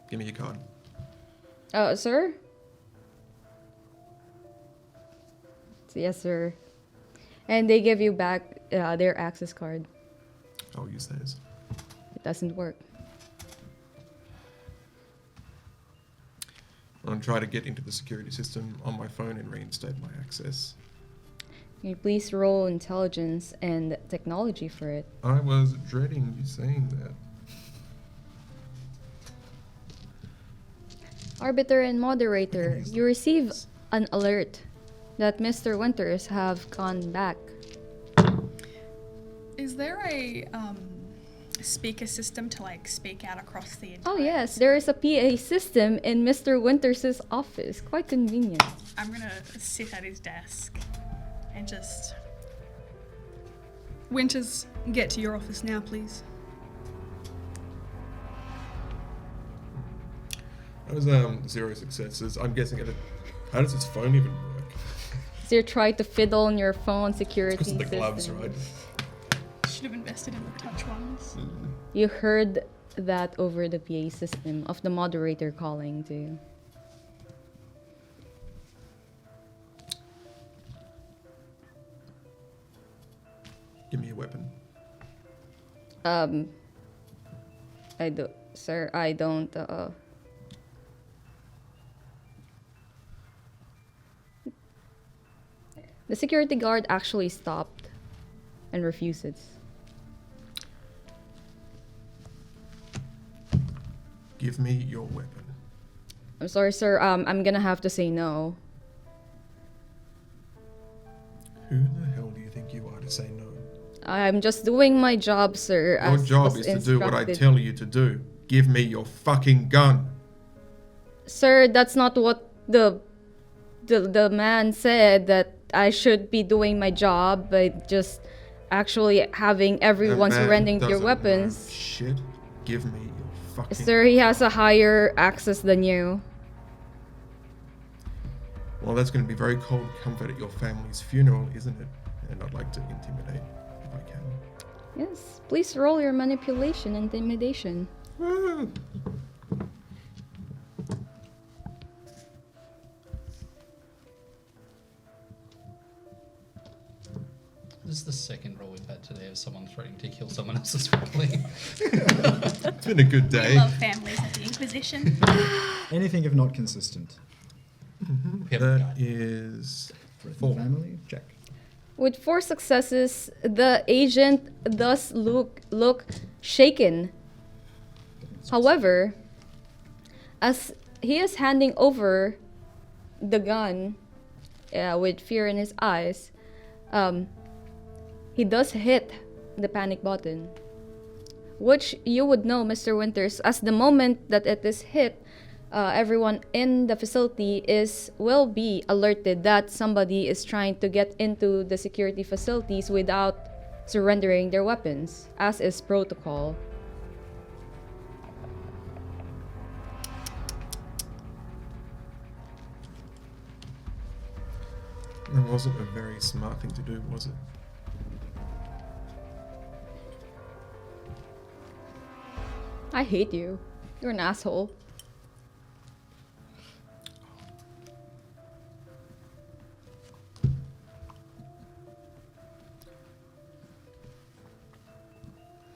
Give me your card. Sir? Yes, sir. And they give you back their access card. I'll use those. It doesn't work. I'm going to try to get into the security system on my phone and reinstate my access. Can you please roll intelligence and technology for it? I was dreading you saying that. Arbiter and moderator, you receive an alert that Mr. Winters have gone back. Is there a speaker system to like speak out across the entire? Oh yes, there is a PA system in Mr. Winters' office. Quite convenient. I'm gonna sit at his desk and just. Winters, get to your office now, please. That was 0 successes. I'm guessing how does his phone even work? So you're trying to fiddle on your phone security Because of the system. gloves, right? Should have invested in the touch ones. You heard that over the PA system of the moderator calling to you. Give me a weapon. I do, sir. I don't. The security guard actually stopped and refuses. Give me your weapon. I'm sorry, sir. I'm gonna have to say no. Who the hell do you think you are to say no? I'm just doing my job, sir. Your as job was is to do what I instructed. tell you to do. Give me your fucking gun. Sir, that's not what the man said, that I should be doing my job by just actually having everyone That man surrendering their doesn't know weapons. Shit. Give me your fucking. Sir, he has a higher access than you. Well, that's going to be very cold comfort at your family's funeral, isn't it? And I'd like to intimidate if I can. Yes, please roll your manipulation and intimidation. Woo! This is the second roll we've had today of someone threatening to kill someone else's family. It's been a good We day. love families at the Inquisition. Anything if not consistent. We have a That guy. is Threaten 4. family, check. With 4 successes, the agent does look shaken. However, as he is handing over the gun with fear in his eyes, he does hit the panic button. Which you would know, Mr. Winters, as the moment that it is hit, everyone in the facility will be alerted that somebody is trying to get into the security facilities without surrendering their weapons, as is protocol. That wasn't a very smart thing to do, was it? I hate you. You're an asshole.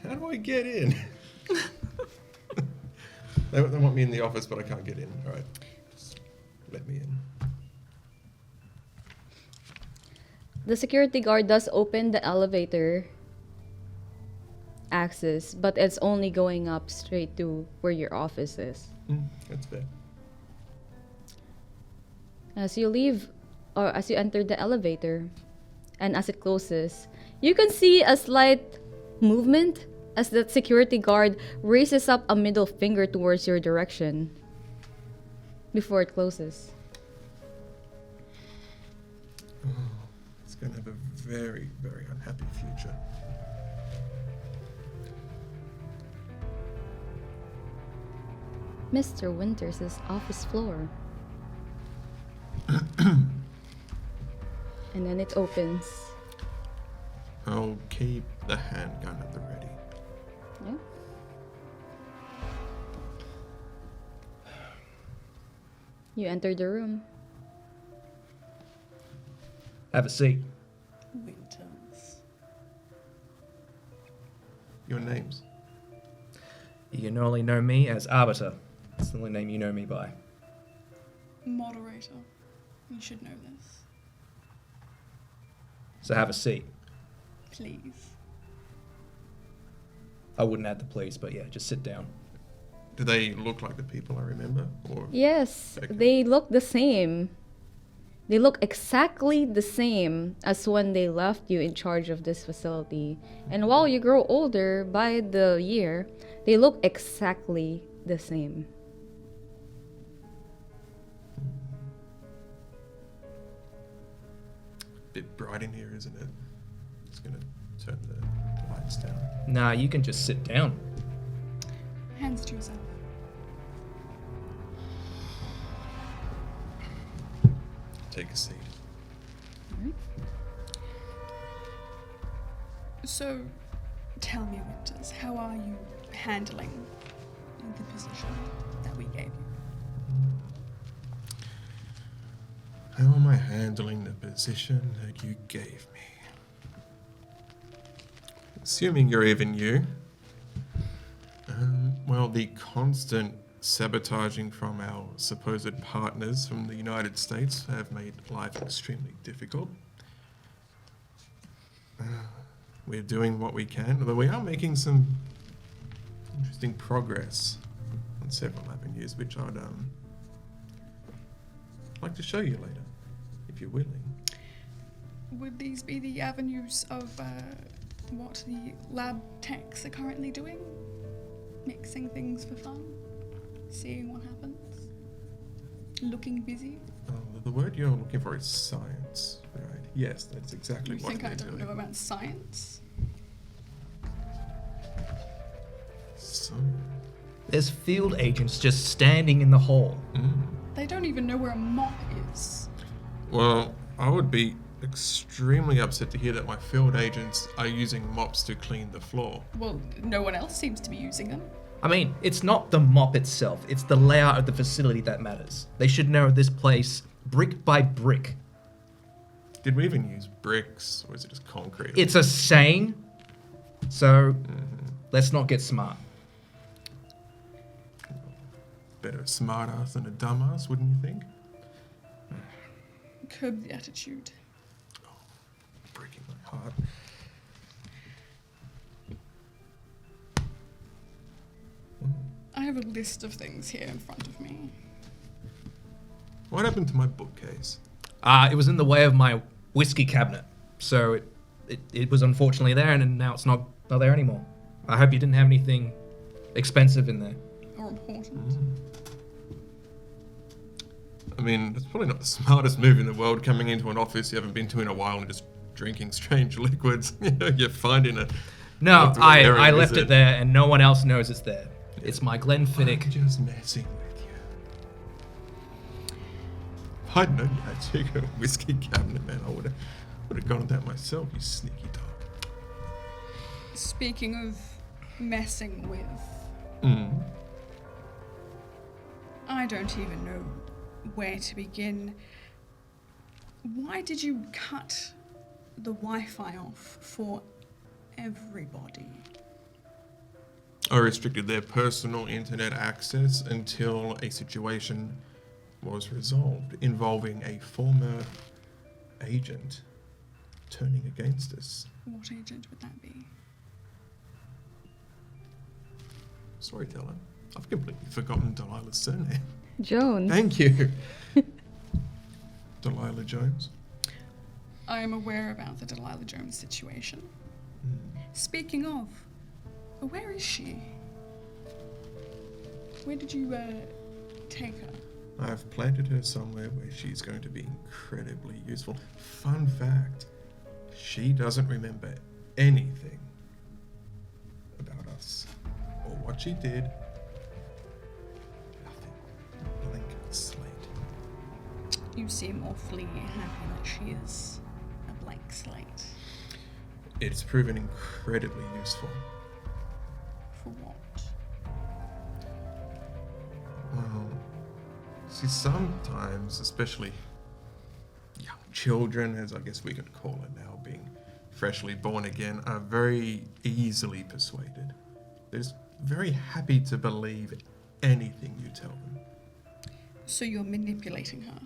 How do I get in? They want me in the office, but I can't get in. All right, just let me in. The security guard does open the elevator access, but it's only going up straight to where your office is. That's fair. As you leave, or as you enter the elevator, and as it closes, you can see a slight movement as the security guard raises up a middle finger towards your direction before it closes. It's going to have a very, very unhappy future. Mr. Winters' office floor. And then it opens. I'll keep the handgun at the ready. Yeah. You enter the room. Have a seat. Winters. Your names? You can only know me as Arbiter. That's the only name you know me by. Moderator. You should know this. So have a seat. Please. I wouldn't add the please, but yeah, just sit down. Do they look like the people I remember? Or Yes, Okay. they look the same. They look exactly the same as when they left you in charge of this facility. And while you grow older by the year, they look exactly the same. bit bright in here, isn't it? It's gonna turn the lights down. Nah, you can just sit down. Hands to yourself. Take a seat. So, tell me, Winters, how are you handling the position that we gave you? How am I handling the position that you gave me? Assuming you're even you. Well, the constant sabotaging from our supposed partners from the United States have made life extremely difficult. We're doing what we can, although we are making some interesting progress on several avenues, which I'd like to show you later, if you're willing. Would these be the avenues of what the lab techs are currently doing? Mixing things for fun? Seeing what happens? Looking busy? The word you're looking for is science, right? Yes, that's exactly You what think they're I don't doing. know about science? So, There's field agents just standing in the hall. They don't even know where a mop is. well, I would be extremely upset to hear that my field agents are using mops to clean the floor. Well, no one else seems to be using them. I mean, it's not the mop itself, it's the layout of the facility that matters. They should know this place brick by brick. Did we even use bricks, or is it just concrete? It's a saying, so let's not get smart. Better a smart ass than a dumbass, wouldn't you think? Curb the attitude. Breaking my heart. I have a list of things here in front of me. What happened to my bookcase? It was in the way of my whiskey cabinet, so it was unfortunately there, and now it's not there anymore. I hope you didn't have anything expensive in there. Or important. I mean, it's probably not the smartest move in the world coming into an office you haven't been to in a while and just drinking strange liquids. You're finding a... No, I left visit. it there, and no one else knows it's there. It's my Glenfiddich. I'm just messing with you. If I'd known you had a whiskey cabinet, man, I would have gone with that myself, you sneaky dog. Speaking of messing with, I don't even know where to begin. Why did you cut the Wi-Fi off for everybody? I restricted their personal internet access until a situation was resolved involving a former agent turning against us. What agent would that be? Sorry, Talon. I've completely forgotten Delilah's surname. Jones. Thank you. Delilah Jones. I am aware about the Delilah Jones situation. Speaking of, where is she? Where did you take her? I've planted her somewhere where she's going to be incredibly useful. Fun fact, she doesn't remember anything about us or what she did. Nothing. Blank slate. You seem awfully happy that she is a blank slate. It's proven incredibly useful. For what? Well, see, sometimes, especially young children, as I guess we could call it now, being freshly born again, are very easily persuaded. They're just very happy to believe anything you tell them. So you're manipulating her?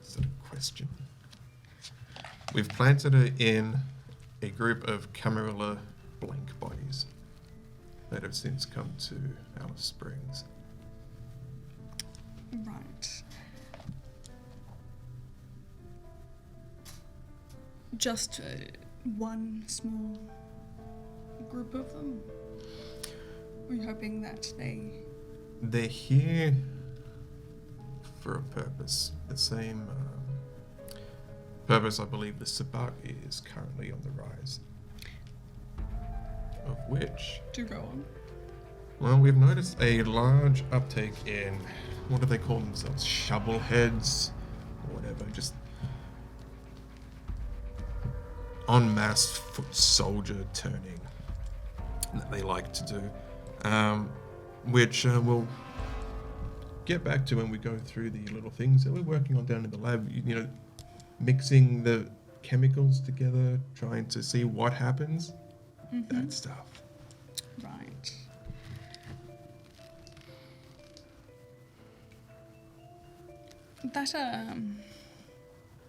Is that a question? We've planted her in a group of Camarilla blank bodies that have since come to Alice Springs. Right. Just one small group of them? Are you hoping that They're here for a purpose. The same purpose I believe the Sabbat is currently on the rise. Of which, do go on? well, we've noticed a large uptake in, what do they call themselves? Shovel heads? Or whatever. Just en masse foot soldier turning that they like to do. Which we'll get back to when we go through the little things that we're working on down in the lab. You know, mixing the chemicals together, trying to see what happens. That stuff. Right. That,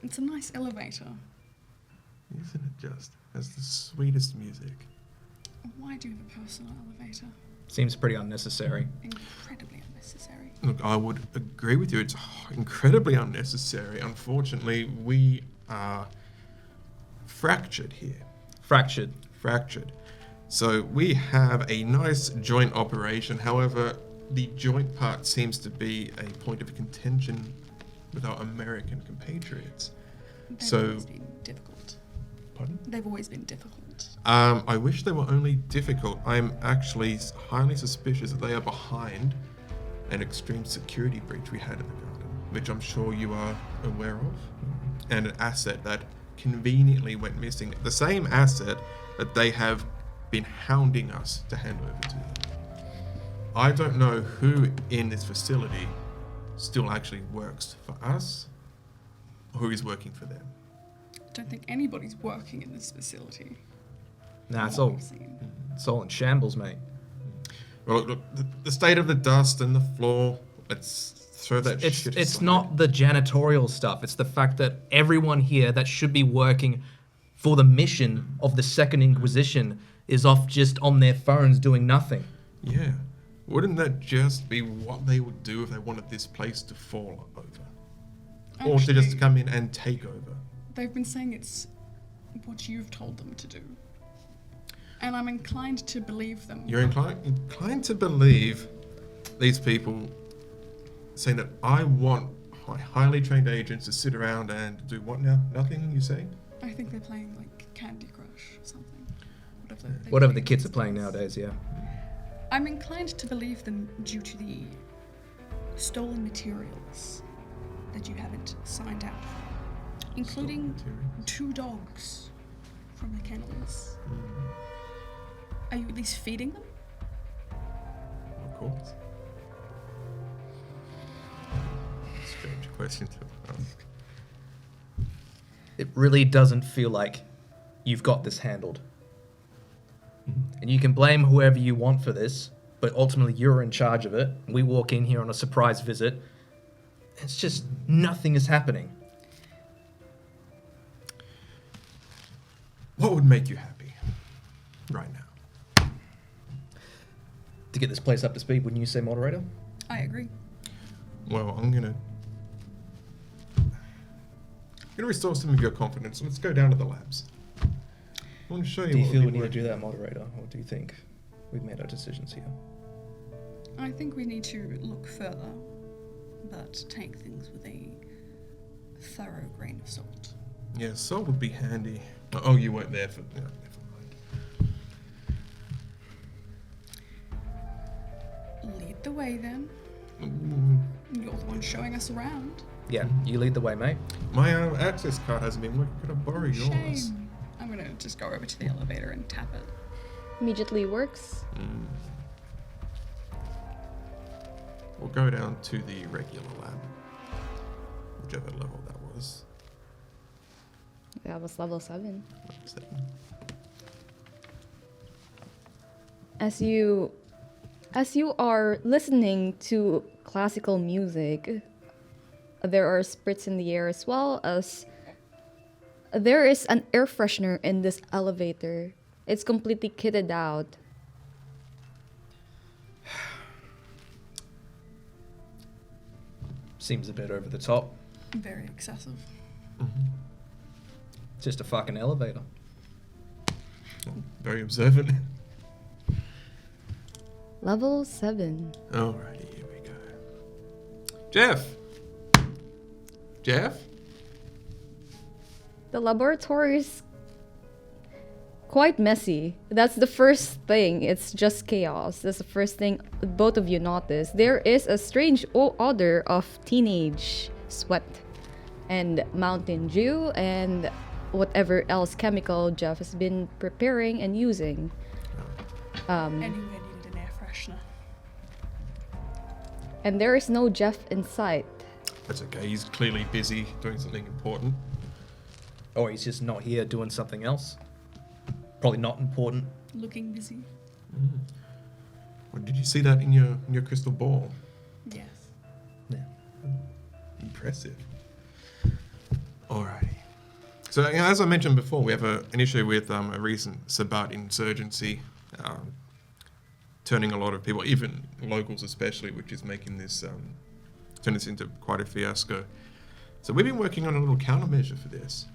it's a nice elevator. Isn't it just? Has the sweetest music. Why do you have a personal elevator? Seems pretty unnecessary. Incredibly unnecessary. Look, I would agree with you. It's incredibly unnecessary. Unfortunately, we are fractured here. Fractured. Fractured. So we have a nice joint operation. However, the joint part seems to be a point of contention with our American compatriots. They've So- always been difficult. Pardon? They've always been difficult. I wish they were only difficult. I'm actually highly suspicious that they are behind an extreme security breach we had in the garden, which I'm sure you are aware of, and an asset that conveniently went missing. The same asset that they have been hounding us to hand over to them. I don't know who in this facility still actually works for us, or who is working for them. I don't think anybody's working in this facility. Nah, it's From what all, we've seen. it's all in shambles, mate. Well, look, the state of the dust and the floor, let's throw that shit It's aside. not the janitorial stuff. It's the fact that everyone here that should be working for the mission of the Second Inquisition is off just on their phones doing nothing. Yeah. Wouldn't that just be what they would do if they wanted this place to fall over? Or to just Actually- come in and take over? They've been saying it's what you've told them to do. And I'm inclined to believe them. You're inclined to believe these people saying that I want my highly trained agents to sit around and do what now? Nothing, you say? I think they're playing like Candy Crush or something. Whatever the kids are playing nowadays, yeah. I'm inclined to believe them due to the stolen materials that you haven't signed out for, including materials? 2 dogs from the kennels. Are you at least feeding them? Of course. Strange question to ask. It really doesn't feel like you've got this handled. And you can blame whoever you want for this, but ultimately you're in charge of it. We walk in here on a surprise visit. It's just nothing is happening. What would make you happy right now? To get this place up to speed, wouldn't you say, moderator? I agree. Well, I'm gonna restore some of your confidence. Let's go down to the labs. I want to show you. Do you what feel we've we been need to do working that, moderator? Or do you think we've made our decisions here? I think we need to look further, but take things with a thorough grain of salt. Yeah, salt would be handy. Oh, you weren't there for. No, never mind. Lead the way then. You're the one showing us around. Yeah, you lead the way, mate. My access card hasn't been working. Could I borrow yours? Shame. I'm gonna just go over to the elevator and tap it. Immediately works. We'll go down to the regular lab, whichever level that was. That was level 7. Seven. As you are listening to classical music, there are spirits in the air as well as there is an air freshener in this elevator. It's completely kitted out. Seems a bit over the top. Very excessive. It's just a fucking elevator. Very observant. Level 7. Alrighty, here we go. Jeff! Jeff? The laboratory is quite messy. That's the first thing. It's just chaos. That's the first thing both of you notice. There is a strange odor of teenage sweat and Mountain Dew and whatever else chemical Jeff has been preparing and using. Anywhere needed an air freshener. And there is no Jeff in sight. That's okay, he's clearly busy doing something important. Or he's just not here doing something else. Probably not important. Looking busy. Well, did you see that in your crystal ball? Yes. Yeah. Impressive. Alrighty. So, as I mentioned before, we have an issue with a recent Sabbat insurgency, turning a lot of people, even locals especially, which is making this turn this into quite a fiasco. So we've been working on a little countermeasure for this,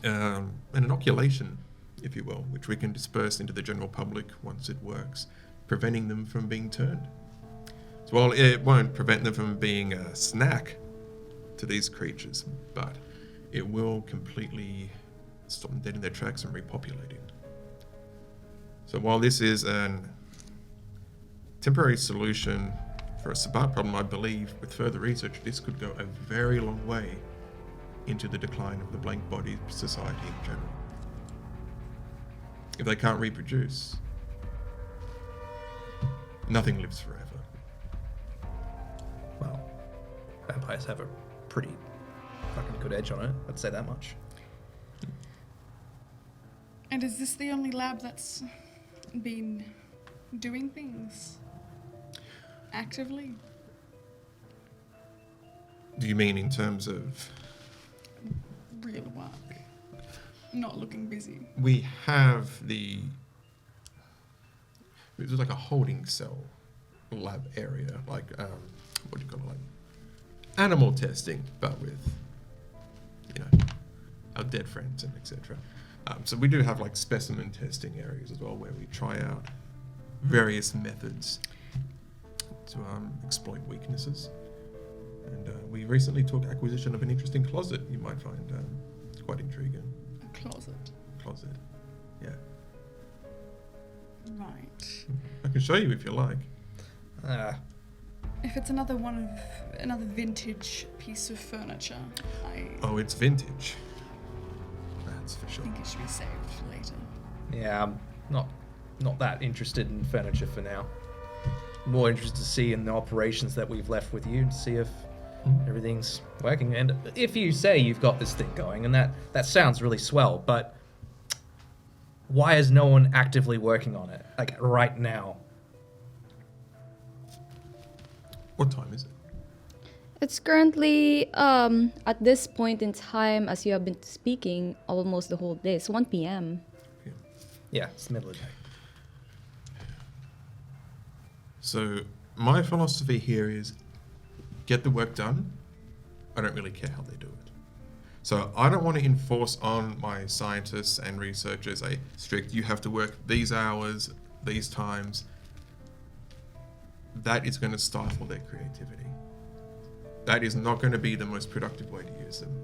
an inoculation, if you will, which we can disperse into the general public once it works, preventing them from being turned. So while it won't prevent them from being a snack to these creatures, but it will completely stop them dead in their tracks and repopulating. So while this is an temporary solution for a Sabbat problem, I believe with further research this could go a very long way into the decline of the blank body society in general. If they can't reproduce, nothing lives forever. Well, vampires have a pretty fucking good edge on it, I'd say that much. And is this the only lab that's been doing things actively? Do you mean in terms of... Real work. Not looking busy. We have it was like a holding cell lab area, like, what do you call it, like animal testing, but with, our dead friends and etc. So we do have like specimen testing areas as well, where we try out various methods to exploit weaknesses. And we recently took acquisition of an interesting closet you might find quite intriguing. A closet. Closet, yeah. Right. I can show you if you like. If it's another vintage piece of furniture, I Oh, it's vintage. That's for sure. think it should be saved for later. Yeah, I'm not that interested in furniture for now. More interested to see in the operations that we've left with you, to see if everything's working. And if you say you've got this thing going, and that sounds really swell, but why is no one actively working on it, like right now? What time is it? It's currently, at this point in time, as you have been speaking, almost the whole day. It's 1 p.m. Yeah, it's the middle of the day. So my philosophy here is get the work done. I don't really care how they do it. So I don't want to enforce on my scientists and researchers a strict, you have to work these hours, these times. That is going to stifle their creativity. That is not going to be the most productive way to use them.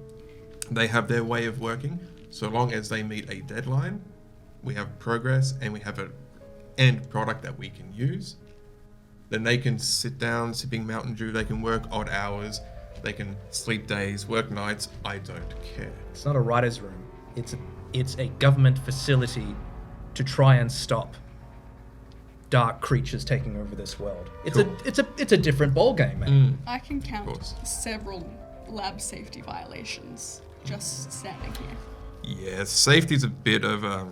They have their way of working. So long as they meet a deadline, we have progress and we have an end product that we can use, then they can sit down sipping Mountain Dew, they can work odd hours, they can sleep days, work nights, I don't care. It's not a writer's room. It's a government facility to try and stop dark creatures taking over this world. It's a different ball game, man. I can Of count course. several lab safety violations just standing here. Yeah, safety's a bit of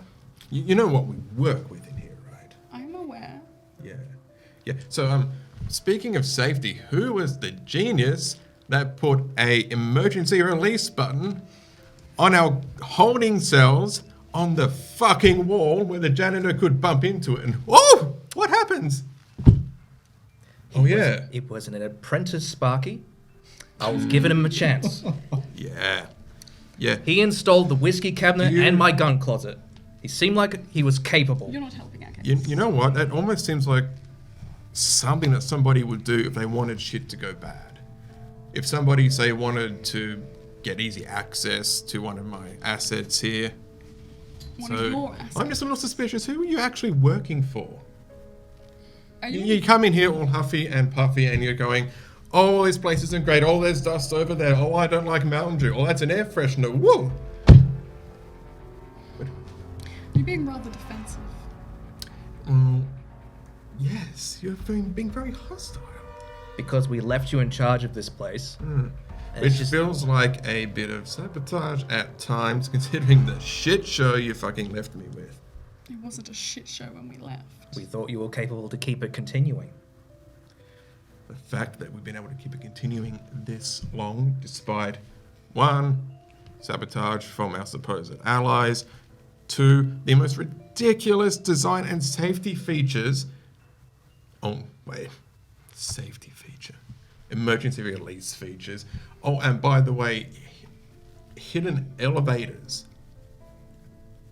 you know what we work with in here, right? I'm aware. Yeah. So speaking of safety, who was the genius that put a emergency release button on our holding cells on the fucking wall where the janitor could bump into it and whoa! What happens? It was an apprentice, Sparky. I was giving him a chance. Yeah. He installed the whiskey cabinet and my gun closet. He seemed like he was capable. You're not helping our case. You know what? That almost seems like something that somebody would do if they wanted shit to go bad. If somebody, say, wanted to get easy access to one of my assets here. One of your assets. I'm just a little suspicious. Who are you actually working for? Are You come in here all huffy and puffy and you're going, oh, this place isn't great. Oh, there's dust over there. Oh, I don't like Mountain Dew. Oh, that's an air freshener. Whoa! You're being rather defensive. Yes, you're being very hostile. Because we left you in charge of this place. And Which it's just, feels like a bit of sabotage at times, considering the shit show you fucking left me with. It wasn't a shit show when we left. we thought you were capable to keep it continuing. The fact that we've been able to keep it continuing this long, despite 1, sabotage from our supposed allies, 2, the most ridiculous design and safety features. Oh, wait. Safety feature. Emergency release features. Oh, and by the way, hidden elevators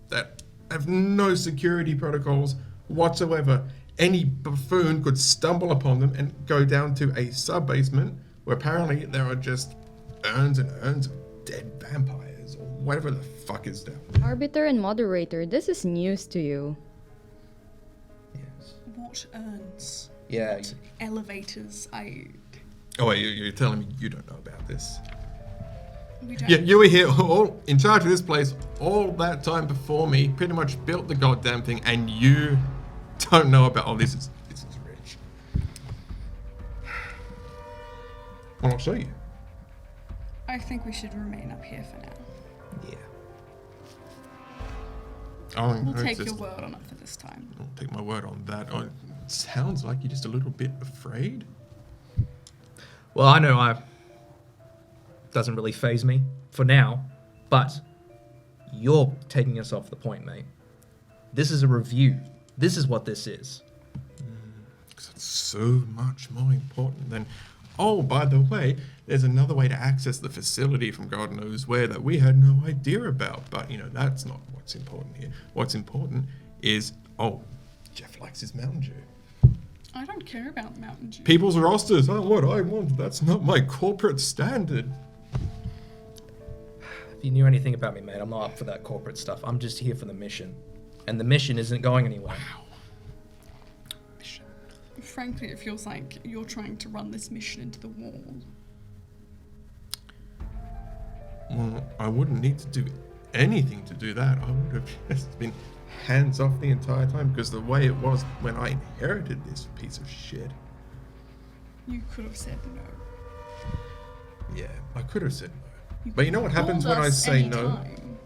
that have no security protocols whatsoever. Any buffoon could stumble upon them and go down to a sub-basement where apparently there are just urns and urns of dead vampires or whatever the fuck is down there. Arbiter and moderator, this is news to you. Yes. What urns? Yeah. What elevators? Oh wait, you're telling me you don't know about this? We don't. Yeah, you were here all in charge of this place all that time before me, pretty much built the goddamn thing, and you don't know about. Oh, this is rich. Well, I'll show you. I think we should remain up here for now. Yeah. Oh, We'll no, take it's your just- word on it for this time. I'll take my word on that. Oh, it sounds like you're just a little bit afraid. Well, I know doesn't really faze me for now, but you're taking us off the point, mate. This is a review. This is what this is. Because it's so much more important than. Oh, by the way, there's another way to access the facility from God knows where that we had no idea about. But, that's not what's important here. What's important is, Jeff likes his Mountain Dew. I don't care about Mountain Dew. People's rosters aren't what I want. That's not my corporate standard. If you knew anything about me, mate, I'm not up for that corporate stuff. I'm just here for the mission. And the mission isn't going anywhere. Frankly, it feels like you're trying to run this mission into the wall. Well, I wouldn't need to do anything to do that. I would have just been hands off the entire time, because the way it was when I inherited this piece of shit. You could have said no. Yeah, I could have said no. But you know what happens Called when I us say no? anytime.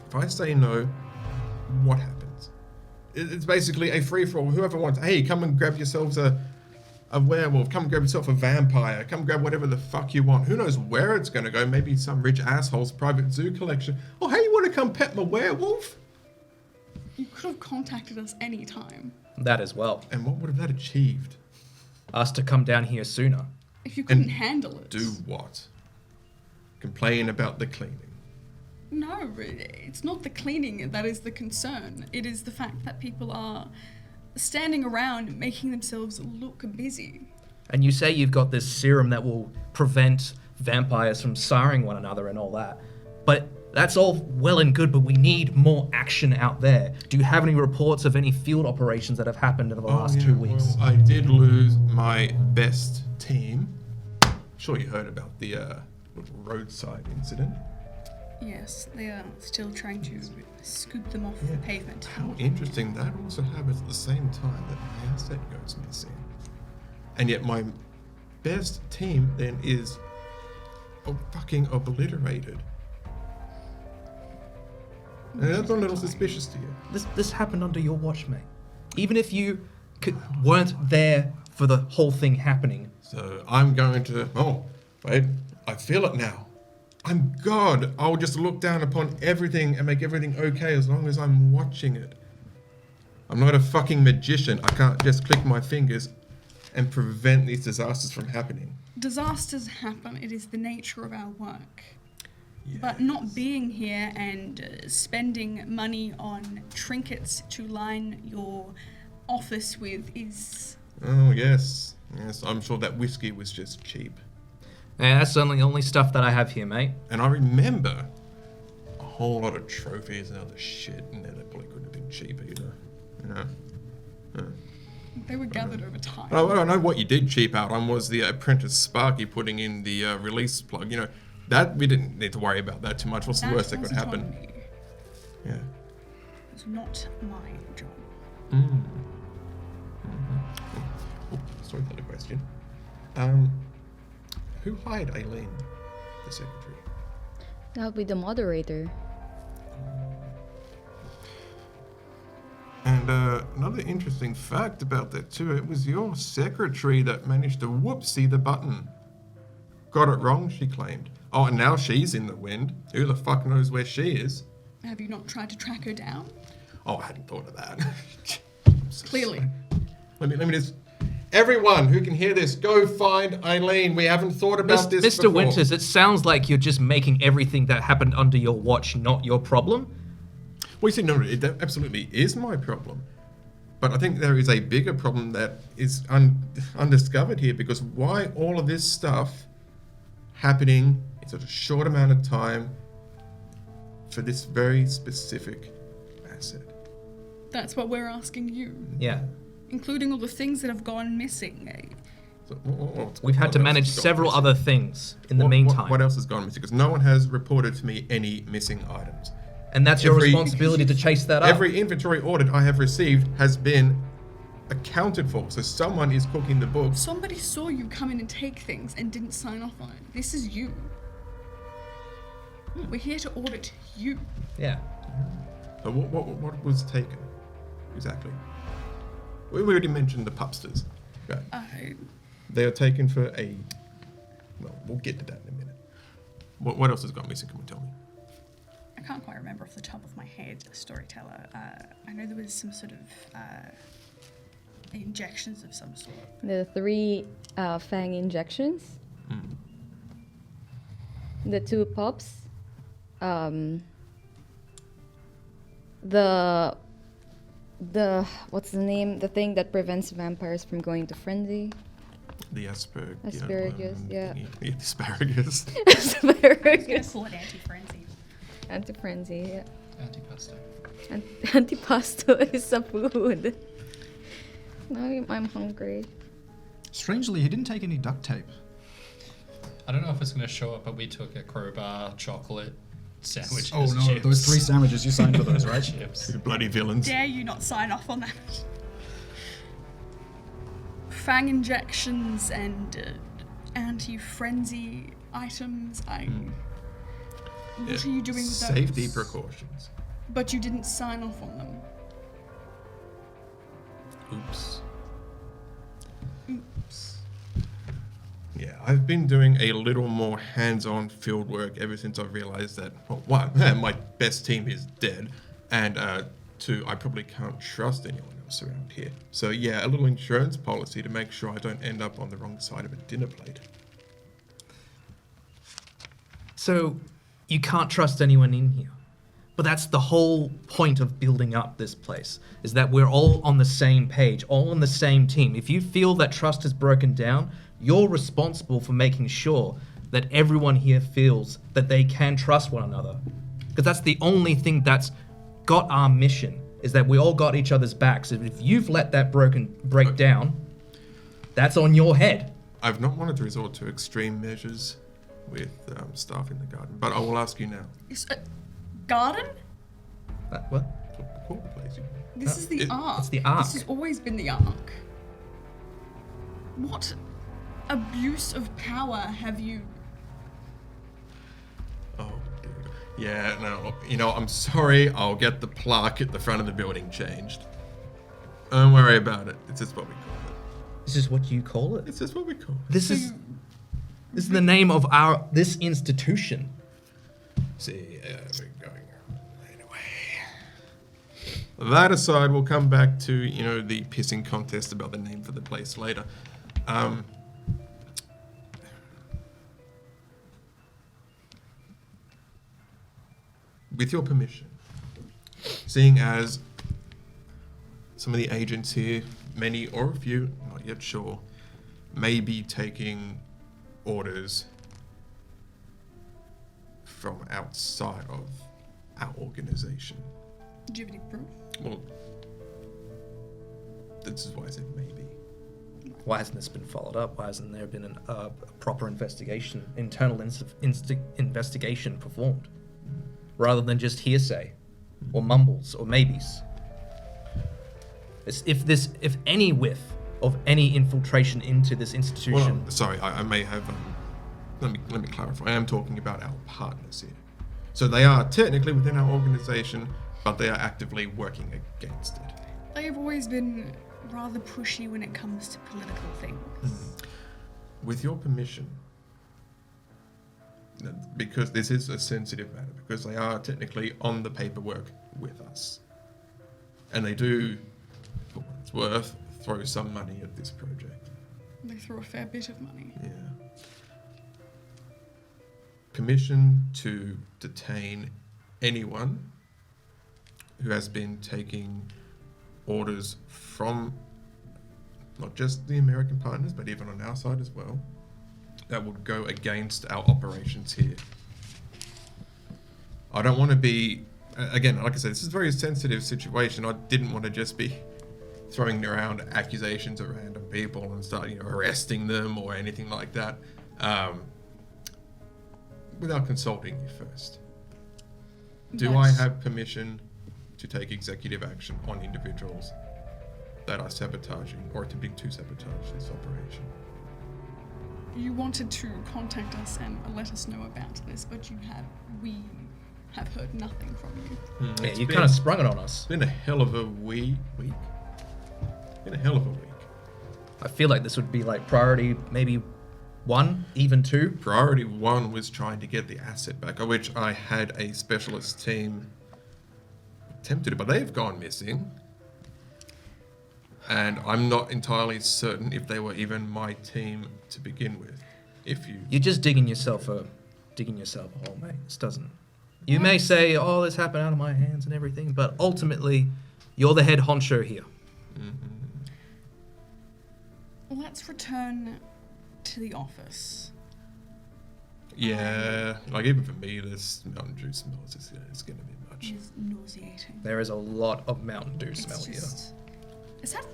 If I say no, what happens? It's basically a free-for-all. Whoever wants, hey, come and grab yourselves a werewolf, come grab yourself a vampire, come grab whatever the fuck you want. Who knows where it's going to go? Maybe some rich asshole's private zoo collection. Oh, hey, you want to come pet my werewolf? You could have contacted us anytime. That as well. And what would have that achieved? Us to come down here sooner. If you couldn't And handle it. Do what? Complain about the cleaning. No, it's not the cleaning that is the concern. It is the fact that people are standing around making themselves look busy. And you say you've got this serum that will prevent vampires from siring one another and all that. But that's all well and good, but we need more action out there. Do you have any reports of any field operations that have happened in the last 2 weeks? Well, I did lose my best team. Sure you heard about the little roadside incident. Yes, they are still trying to scoop them off the pavement. How interesting that also happens at the same time that my asset goes missing. And yet my best team then is fucking obliterated. And that's a little suspicious to you. This happened under your watch, mate. Even if you weren't there for the whole thing happening. So I'm going to, wait, I feel it now. I'm God. I'll just look down upon everything and make everything okay as long as I'm watching it. I'm not a fucking magician. I can't just click my fingers and prevent these disasters from happening. Disasters happen. It is the nature of our work. Yes. But not being here and spending money on trinkets to line your office with is... Oh, yes. Yes, I'm sure that whiskey was just cheap. Yeah, that's the only stuff that I have here, mate. And I remember a whole lot of trophies and other shit in there that probably couldn't have been cheap either. They were gathered over time. I don't know what you did cheap out on was the apprentice Sparky putting in the release plug. That we didn't need to worry about that too much. What's the worst that could wasn't happen? on me. Yeah. It's not my job. Oh, sorry for the question. Who hired Aileen? the secretary. That would be the moderator. And another interesting fact about that too, it was your secretary that managed to whoopsie the button. Got it wrong, she claimed. Oh, and now she's in the wind. Who the fuck knows where she is? Have you not tried to track her down? Oh, I hadn't thought of that. Clearly. Let me just... Everyone who can hear this, go find Eileen. We haven't thought about this Mr. before. Winters, it sounds like you're just making everything that happened under your watch not your problem. Well, you see, no, that absolutely is my problem. But I think there is a bigger problem that is undiscovered here, because why all of this stuff happening in such a short amount of time for this very specific asset? That's what we're asking you. Yeah. Including all the things that have gone missing. Eh? So, We've had to what else manage has gone several missing? other things in the What- meantime. What else has gone missing? Because no one has reported to me any missing items. And that's your Every- responsibility to chase that up. Every inventory audit I have received has been accounted for. So someone is cooking the books. Somebody saw you come in and take things and didn't sign off on it. This is you. We're here to audit you. Yeah. But what was taken exactly? We already mentioned the pupsters. Right. They are taken for a... Well, we'll get to that in a minute. What else has gone missing? Can you tell me? I can't quite remember off the top of my head, storyteller. I know there was some sort of injections of some sort. The 3 fang injections. The 2 pups. The what's the name? The thing that prevents vampires from going to frenzy. The asparagus. Asparagus, yeah. The asparagus. Asparagus. Call it anti-frenzy. Anti-frenzy, yeah. Antipasto. Antipasto is a food. Now I'm hungry. Strangely, he didn't take any duct tape. I don't know if it's going to show up, but we took a crowbar, chocolate, sandwiches, Oh no, chips. those 3 sandwiches you signed for those, right? Chips. The bloody villains. Dare you not sign off on that? Fang injections and anti-frenzy items. What are you doing with Safety those? precautions. But you didn't sign off on them. Oops. Oops. Yeah, I've been doing a little more hands-on field work ever since I realized that, well, one, my best team is dead, and 2, I probably can't trust anyone else around here. So yeah, a little insurance policy to make sure I don't end up on the wrong side of a dinner plate. So you can't trust anyone in here. But that's the whole point of building up this place, is that we're all on the same page, all on the same team. If you feel that trust is broken down, you're responsible for making sure that everyone here feels that they can trust one another. Because that's the only thing that's got our mission, is that we all got each other's backs. If you've let that break down, that's on your head. I've not wanted to resort to extreme measures with staff in the garden, but I will ask you now. Garden? What? Call the place. This is the Ark. it's the Ark. This has always been the Ark. What abuse of power have you... Oh, dear. Yeah, no, I'm sorry. I'll get the plaque at the front of the building changed. Don't worry about it. It's just what we call it. This is what you call it? It's just what we call it. This is the name of this institution. See, we're going anyway. That aside, we'll come back to the pissing contest about the name for the place later. With your permission, seeing as some of the agents here, many or a few, not yet sure, may be taking orders from outside of our organization. Do you have any proof? Well, this is why I said maybe. Why hasn't this been followed up? Why hasn't there been a proper investigation, internal investigation performed? Rather than just hearsay, or mumbles, or maybes. If any whiff of any infiltration into this institution... Well, sorry, I may have let me clarify. I am talking about our partners here. So they are technically within our organization, but they are actively working against it. They've always been rather pushy when it comes to political things. With your permission, because this is a sensitive matter, because they are technically on the paperwork with us, and they do, for what it's worth, throw some money at this project. They throw a fair bit of money. Yeah. Permission to detain anyone who has been taking orders from not just the American partners, but even on our side as well, that would go against our operations here. I don't want to be, again, like I said, this is a very sensitive situation. I didn't want to just be throwing around accusations at random people and start, arresting them or anything like that, without consulting you first. Do I have permission to take executive action on individuals that are sabotaging or attempting to sabotage this operation? You wanted to contact us and let us know about this, but we have heard nothing from you. Yeah, you kind of sprung it on us. It's been a hell of a week. Been a hell of a week. I feel like this would be like priority maybe 1, even 2. Priority 1 was trying to get the asset back, of which I had a specialist team attempted it, but they've gone missing. And I'm not entirely certain if they were even my team to begin with. You're just digging yourself a hole, mate. This doesn't. You may say, "Oh, this happened out of my hands and everything," but ultimately, you're the head honcho here. Let's return to the office. Yeah, like even for me, this Mountain Dew smell is going to be much. It's nauseating. There is a lot of Mountain Dew smell here. Is that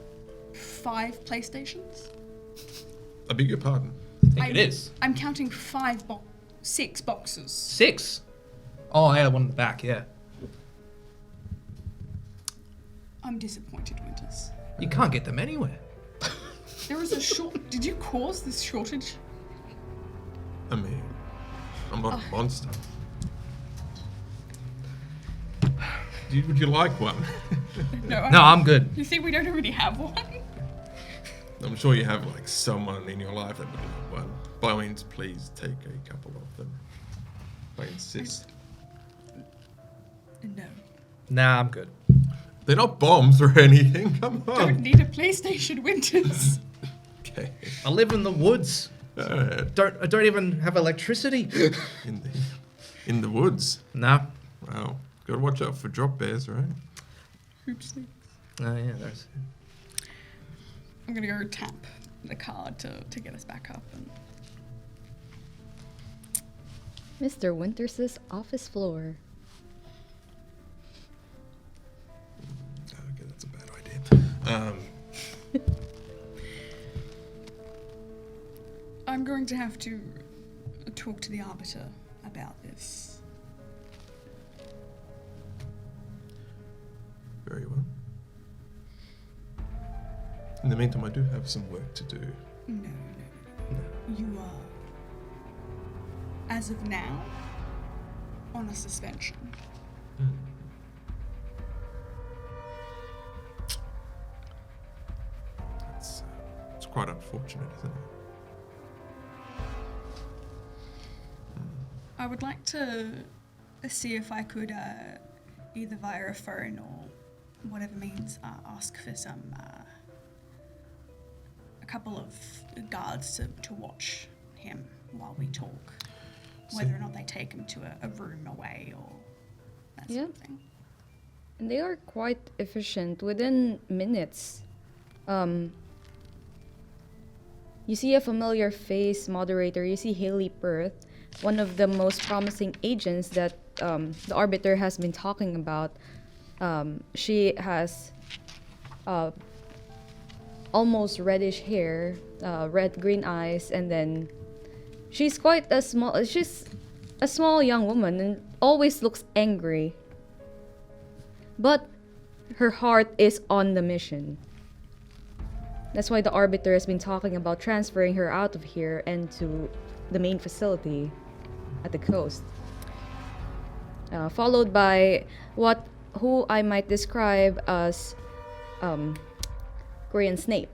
5 PlayStations? I beg your pardon. I think it is. I'm counting 6 boxes. 6? Oh, I had one in the back, yeah. I'm disappointed, Winters. You can't get them anywhere. There is a Did you cause this shortage? I mean, I'm not a monster. Would you like one? No, I'm good. You think we don't already have one? I'm sure you have like someone in your life that would like one. By all means, please take a couple of them. I insist. No. Nah, I'm good. They're not bombs or anything. Come Don't on. need a PlayStation, Winters. Okay. I live in the woods. Alright. I don't even have electricity. In the woods. Nah. Wow. Gotta watch out for drop bears, right? Oopsie. Oh yeah, there's. I'm gonna go tap the card to get us back up. And Mr. Winters' office floor. Okay, that's a bad idea. I'm going to have to talk to the Arbiter about this. Very well. In the meantime, I do have some work to do. No. You are, as of now, on a suspension. It's quite unfortunate, isn't it? I would like to see if I could, either via a phone or whatever means, ask for a couple of guards to watch him while we talk. Whether or not they take him to a room away or that sort of thing. And they are quite efficient. Within minutes, you see a familiar face, moderator. You see Haley Perth, one of the most promising agents that the Arbiter has been talking about. She has almost reddish hair, red-green eyes, and then she's a small young woman and always looks angry. But her heart is on the mission. That's why the Arbiter has been talking about transferring her out of here and to the main facility at the coast. Followed by who I might describe as Korean Snape.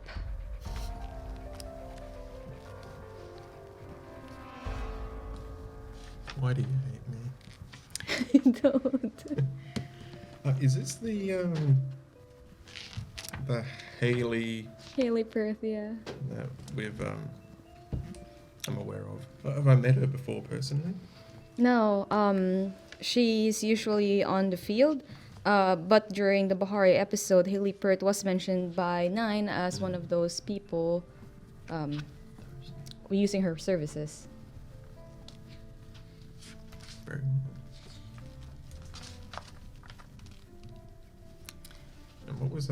Why do you hate me? Don't. Is this the Haley Haley Perth, yeah. that I'm aware of? Have I met her before personally? No, she's usually on the field, but during the Bahari episode, Haley Perth was mentioned by Nine as one of those people using her services. Very And what was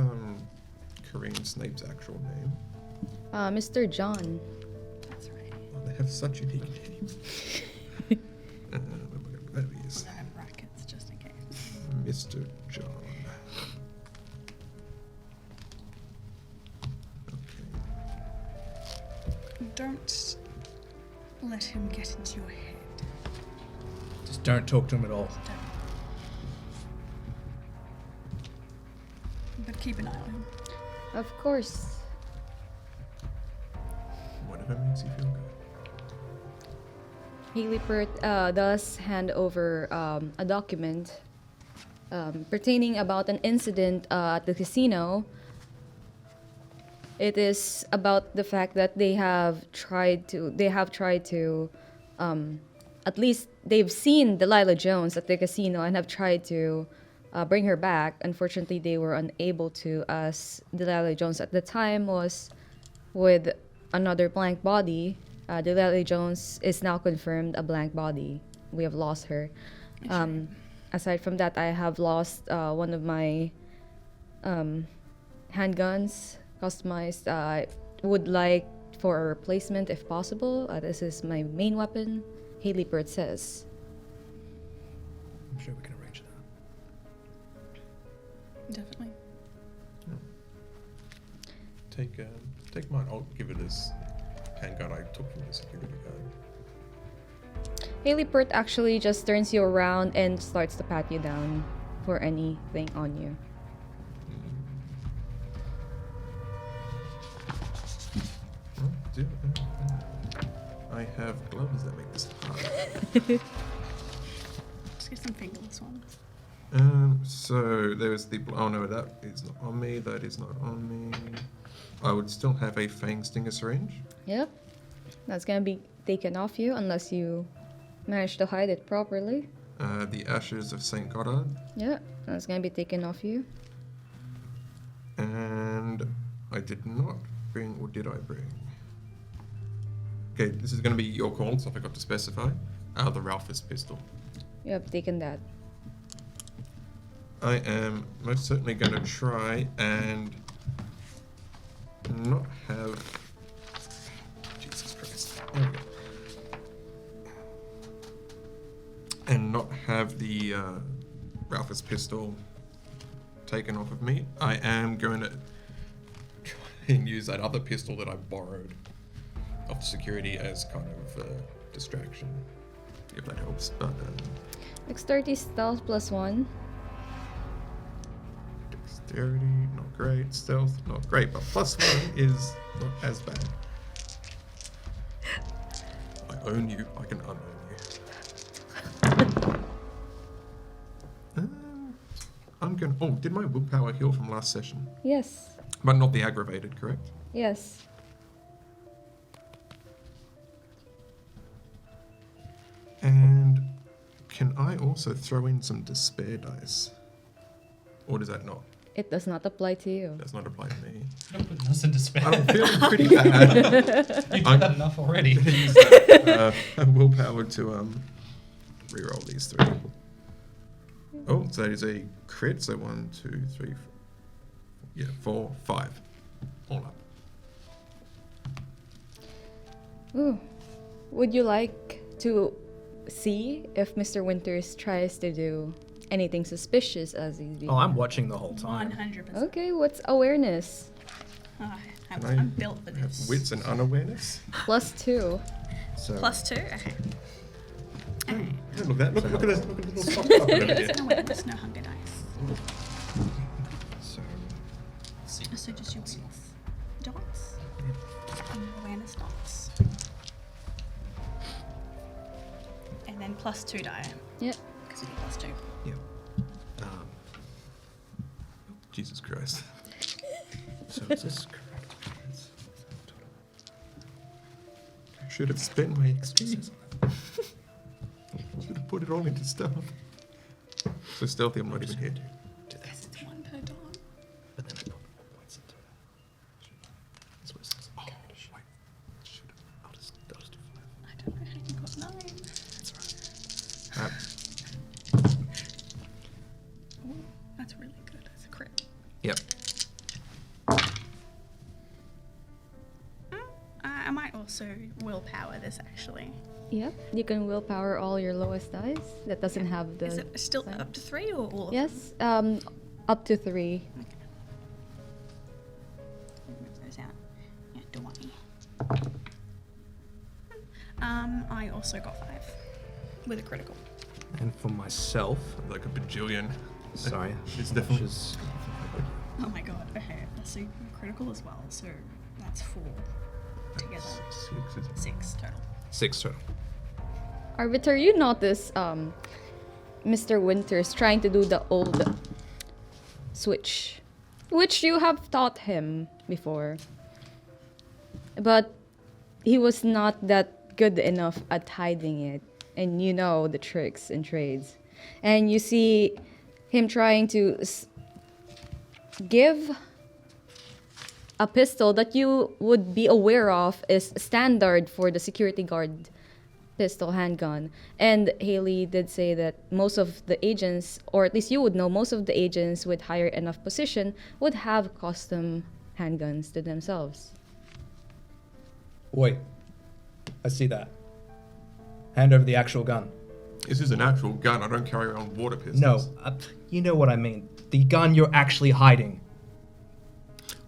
Korean Snape's actual name? Mr. John. That's right. Oh, they have such unique names. There he is. I have brackets just in case. Mr. John. Okay. Don't let him get into your head. Just don't talk to him at all. But keep an eye on him. Of course. Whatever makes you feel good. Haley Perth does hand over a document pertaining about an incident at the casino. It is about the fact that they have tried to at least they've seen Delilah Jones at the casino and have tried to bring her back. Unfortunately, they were unable to, as Delilah Jones at the time was with another blank body. Delilah Jones is now confirmed a blank body. We have lost her. Aside from that, I have lost one of my handguns, customized. I would like for a replacement if possible. This is my main weapon, Haley Perth says. I'm sure we can arrange that. Definitely. Take mine. I'll give it as handgun I took from the security guard. Haley Perth actually just turns you around and starts to pat you down for anything on you. Oh, dear. I have gloves that make this hard. Just get some fingerless ones. So there's the. Oh no, that is not on me. That is not on me. I would still have a fang stinger syringe. Yep. That's gonna be taken off you unless you manage to hide it properly. The ashes of Saint Goddard. Yeah, that's gonna be taken off you. And I did not bring, or did I bring? Okay, this is going to be your call, so I forgot to specify. The Ralphus pistol. You have taken that. I am most certainly going to try and not have. Jesus Christ. There we go. And not have the Ralphus pistol taken off of me. I am going to try and use that other pistol that I borrowed off the security as kind of a distraction, if that helps. But Dexterity stealth +1. dexterity, not great. Stealth, not great. But +1 is not as bad. I own you. I can unown you. I'm going. Oh, did my willpower heal from last session? Yes. But not the aggravated, correct? Yes. And can I also throw in some despair dice? Or does that not? It does not apply to you. Does not apply to me. Don't put us in despair. I'm feeling pretty bad. You've done that enough already. I'm gonna use that willpower to reroll these three. Oh, so that is a crit. So 1, 2, 3, 4. Yeah, 4, 5. All up. Ooh. Would you like to see if Mr. Winters tries to do anything suspicious as he's being... Oh, I'm watching the whole time. 100%. Okay, what's awareness? I I'm built for have this. wits and unawareness? +2. So +2? Okay. Okay. Hey, look at that. Look at this. Look at the little sock puppet over here. No awareness, no hunger dice. so So just your wealth dots and awareness dots. And then +2 die. Yep. Because you get +2. yeah. Jesus Christ. So is this correct? I should have spent my XP. Should have put it all into stuff. So stealthy, I'm not even here. Do that. Yes, it's 1 per dot. But then I put points into it. That's what it says. Oh, wait. Should have. I'll just do 5. I don't know how you got 9. That's right. Ooh, that's really good. That's a crit. Yep. I might also willpower this actually. Yep. You can willpower all your lowest dice. That doesn't have the. Is it still sign. up to 3 or all? of them? Yes. Up to 3. Move those out. Yeah, do one. I also got 5 with a critical. And for myself, Like a bajillion. sorry, It's definitely. is Oh my god. Okay, that's a critical as well. So that's 4 together. 6 total. 6 total. Arbiter, you notice Mr. Winters trying to do the old switch, which you have taught him before. But he was not that good enough at hiding it. And you know the tricks and trades. And you see him trying to give a pistol that you would be aware of is standard for the security guard pistol handgun. And Haley did say that most of the agents, or at least you would know, most of the agents with higher enough position would have custom handguns to themselves. Wait, I see that. Hand over the actual gun. This is an actual gun. I don't carry around water pistols. No, you know what I mean. The gun you're actually hiding.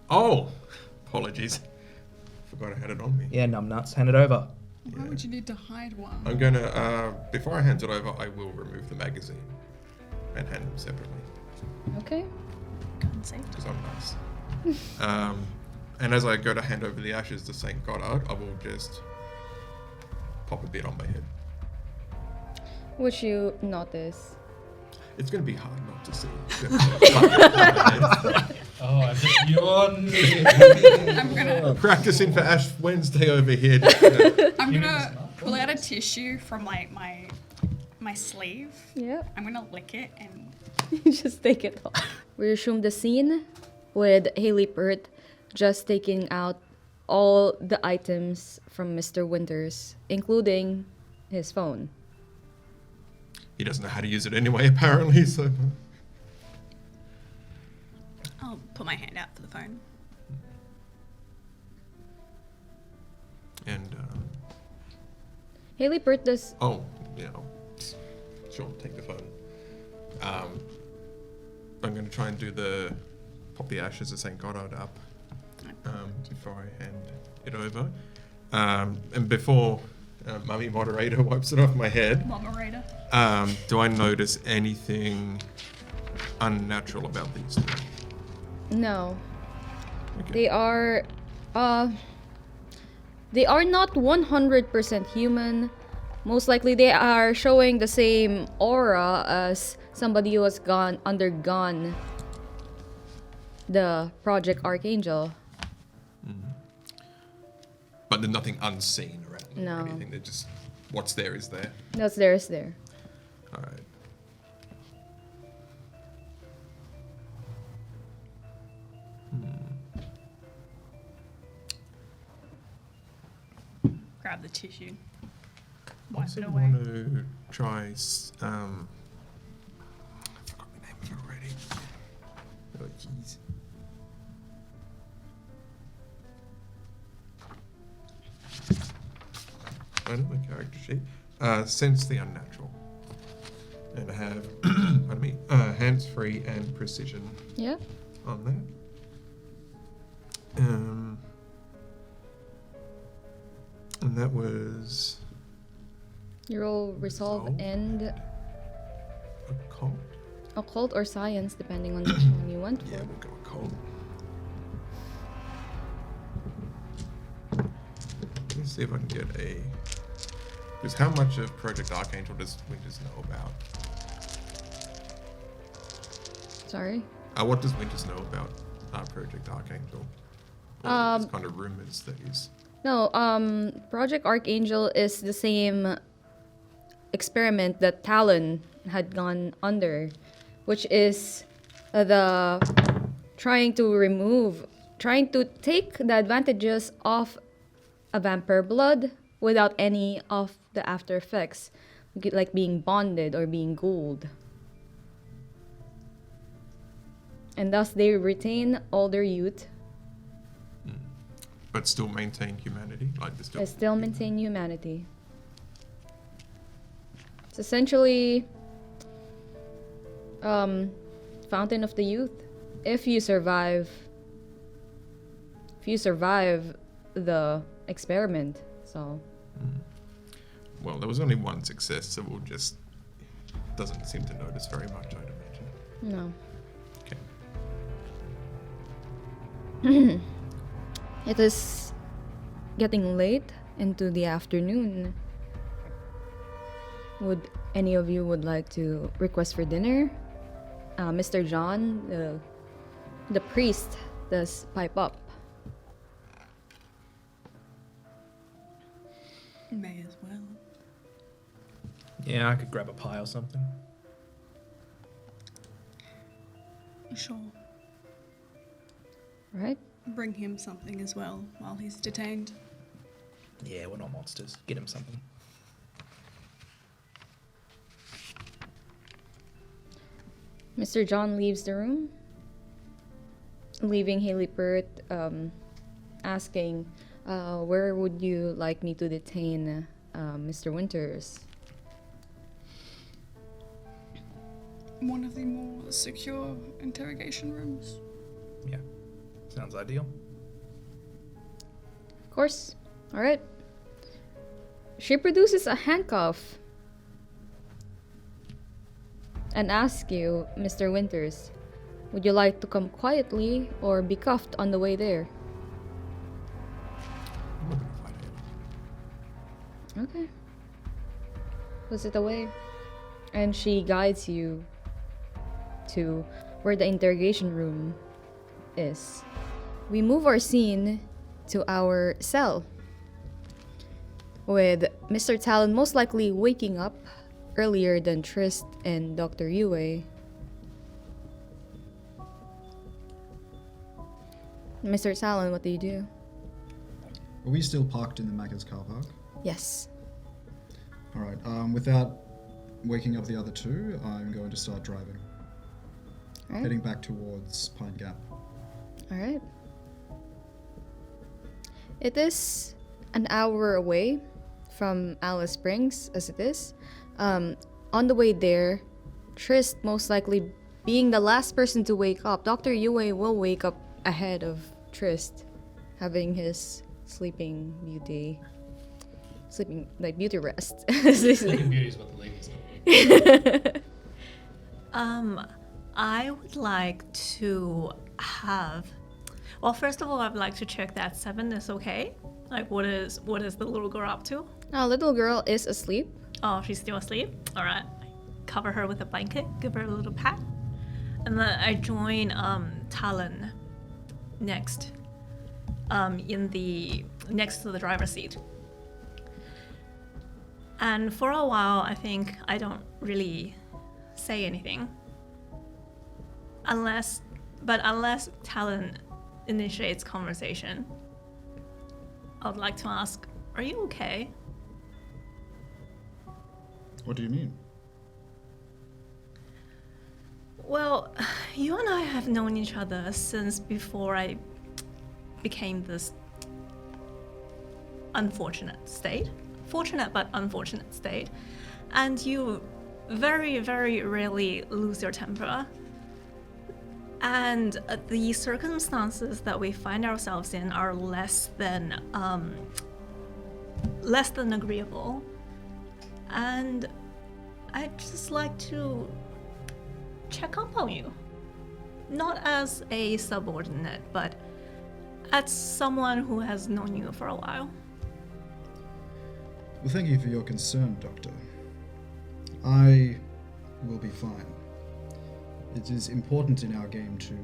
Oh, apologies. Forgot I had it on me. Yeah, numbnuts. Hand it over. Why would you need to hide one? I'm gonna, before I hand it over, I will remove the magazine and hand them separately Okay. Gun safe. because I'm nice. And as I go to hand over the ashes to Saint Goddard, I will just pop a bit on my head. Which you notice. It's gonna be hard not to see. Oh, I just yawned. I'm gonna Practicing for Ash Wednesday over here. I'm gonna pull out a tissue from like my sleeve. Yeah. I'm gonna lick it and Just take it off. We resume the scene with Haley Pert just taking out all the items from Mr. Winters, including his phone. He doesn't know how to use it anyway, apparently, so. I'll put my hand out for the phone. And, Haley Pert does. oh, you know, sure, take the phone. I'm going to try and pop the ashes of St. Goddard up before I hand it over. And before Mummy Moderator wipes it off my head, Moderator. do I notice anything unnatural about these two? No. Okay. They are not 100% human. Most likely they are showing the same aura as somebody who has undergone the Project Archangel. But there's nothing unseen around them No. or anything. They're just, what's there is there. That's there is there. All right. Grab the tissue. I Wipe also it away. want to try. I forgot the name of it already. Oh, jeez. I know my character sheet. Sense the unnatural. And I have, pardon me, hands free and precision Yeah. on that. And that was You roll resolve Resolve. and occult. occult or science, depending on which one you went for. Yeah, we'll go occult. Let me see if I can get a. Because how much of Project Archangel does Winters know about? Sorry. What does Winters know about Project Archangel? Or is it just kind of rumors that he's. No, Project Archangel is the same experiment that Talon had gone under, which is the trying to take the advantages of a vampire blood without any of the after effects, like being bonded or being ghouled. And thus they retain all their youth, But still maintain humanity? Like, they and still maintain humanity. It's essentially Fountain of the Youth. If you survive the experiment, so Well, there was only one success, so we'll just. Doesn't seem to notice very much, I'd imagine. no. Okay. It is getting late into the afternoon. Would any of you would like to request for dinner? Mr. John, the priest, does pipe up. May as well. Yeah, I could grab a pie or something. Sure. Right? Bring him something as well while he's detained. Yeah, we're not monsters. Get him something. Mr. John leaves the room, leaving Haley Pert asking, where would you like me to detain Mr. Winters? One of the more secure interrogation rooms. Yeah, sounds ideal. Of course. All right. She produces a handcuff and asks you, Mr. Winters, would you like to come quietly or be cuffed on the way there? I'm not gonna fight him. Okay. Puts it away. And she guides you to where the interrogation room is. We move our scene to our cell, with Mr. Talon most likely waking up earlier than Tryst and Dr. Yue. Mr. Talon, what do you do? Are we still parked in the Macca's car park? Yes. Alright, without waking up the other two, I'm going to start driving. Alright. Heading back towards Pine Gap. Alright. It is an hour away from Alice Springs, as it is. On the way there, Tryst most likely being the last person to wake up. Dr. Yue will wake up ahead of Tryst, having his sleeping beauty rest. Sleeping Beauty is what the ladies know. I would like to have. Well, first of all, I'd like to check that 7 is okay. Like, what is the little girl up to? Our little girl is asleep. Oh, she's still asleep. All right. Cover her with a blanket. Give her a little pat. And then I join Talon next. Next to the driver's seat. And for a while, I think I don't really say anything. Unless Talon initiates conversation. I would like to ask, are you okay? What do you mean? Well, you and I have known each other since before I became this unfortunate state. Fortunate but unfortunate state. And you very, very rarely lose your temper. And the circumstances that we find ourselves in are less than less than agreeable. And I'd just like to check up on you. Not as a subordinate, but as someone who has known you for a while. Well, thank you for your concern, Doctor. I will be fine. It is important in our game to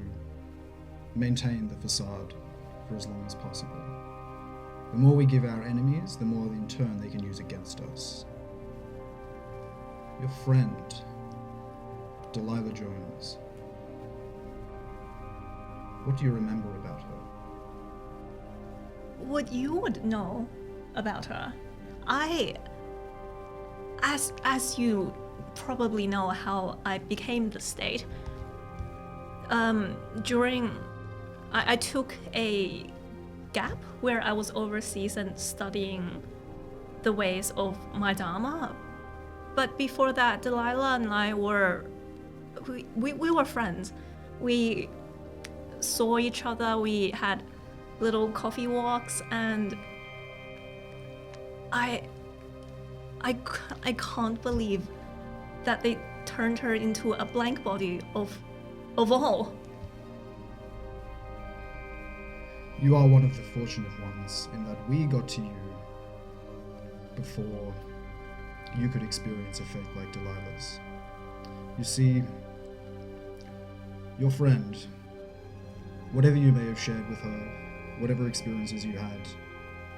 maintain the facade for as long as possible. The more we give our enemies, the more in turn they can use against us. Your friend, Delilah Jones. What do you remember about her? What you would know about her. As you probably know how I became the state, I took a gap where I was overseas and studying the ways of my Dharma. But before that, Delilah and I were friends. We saw each other, we had little coffee walks, and I can't believe that they turned her into a blank body of all. You are one of the fortunate ones in that we got to you before you could experience a fate like Delilah's. You see, your friend, whatever you may have shared with her, whatever experiences you had,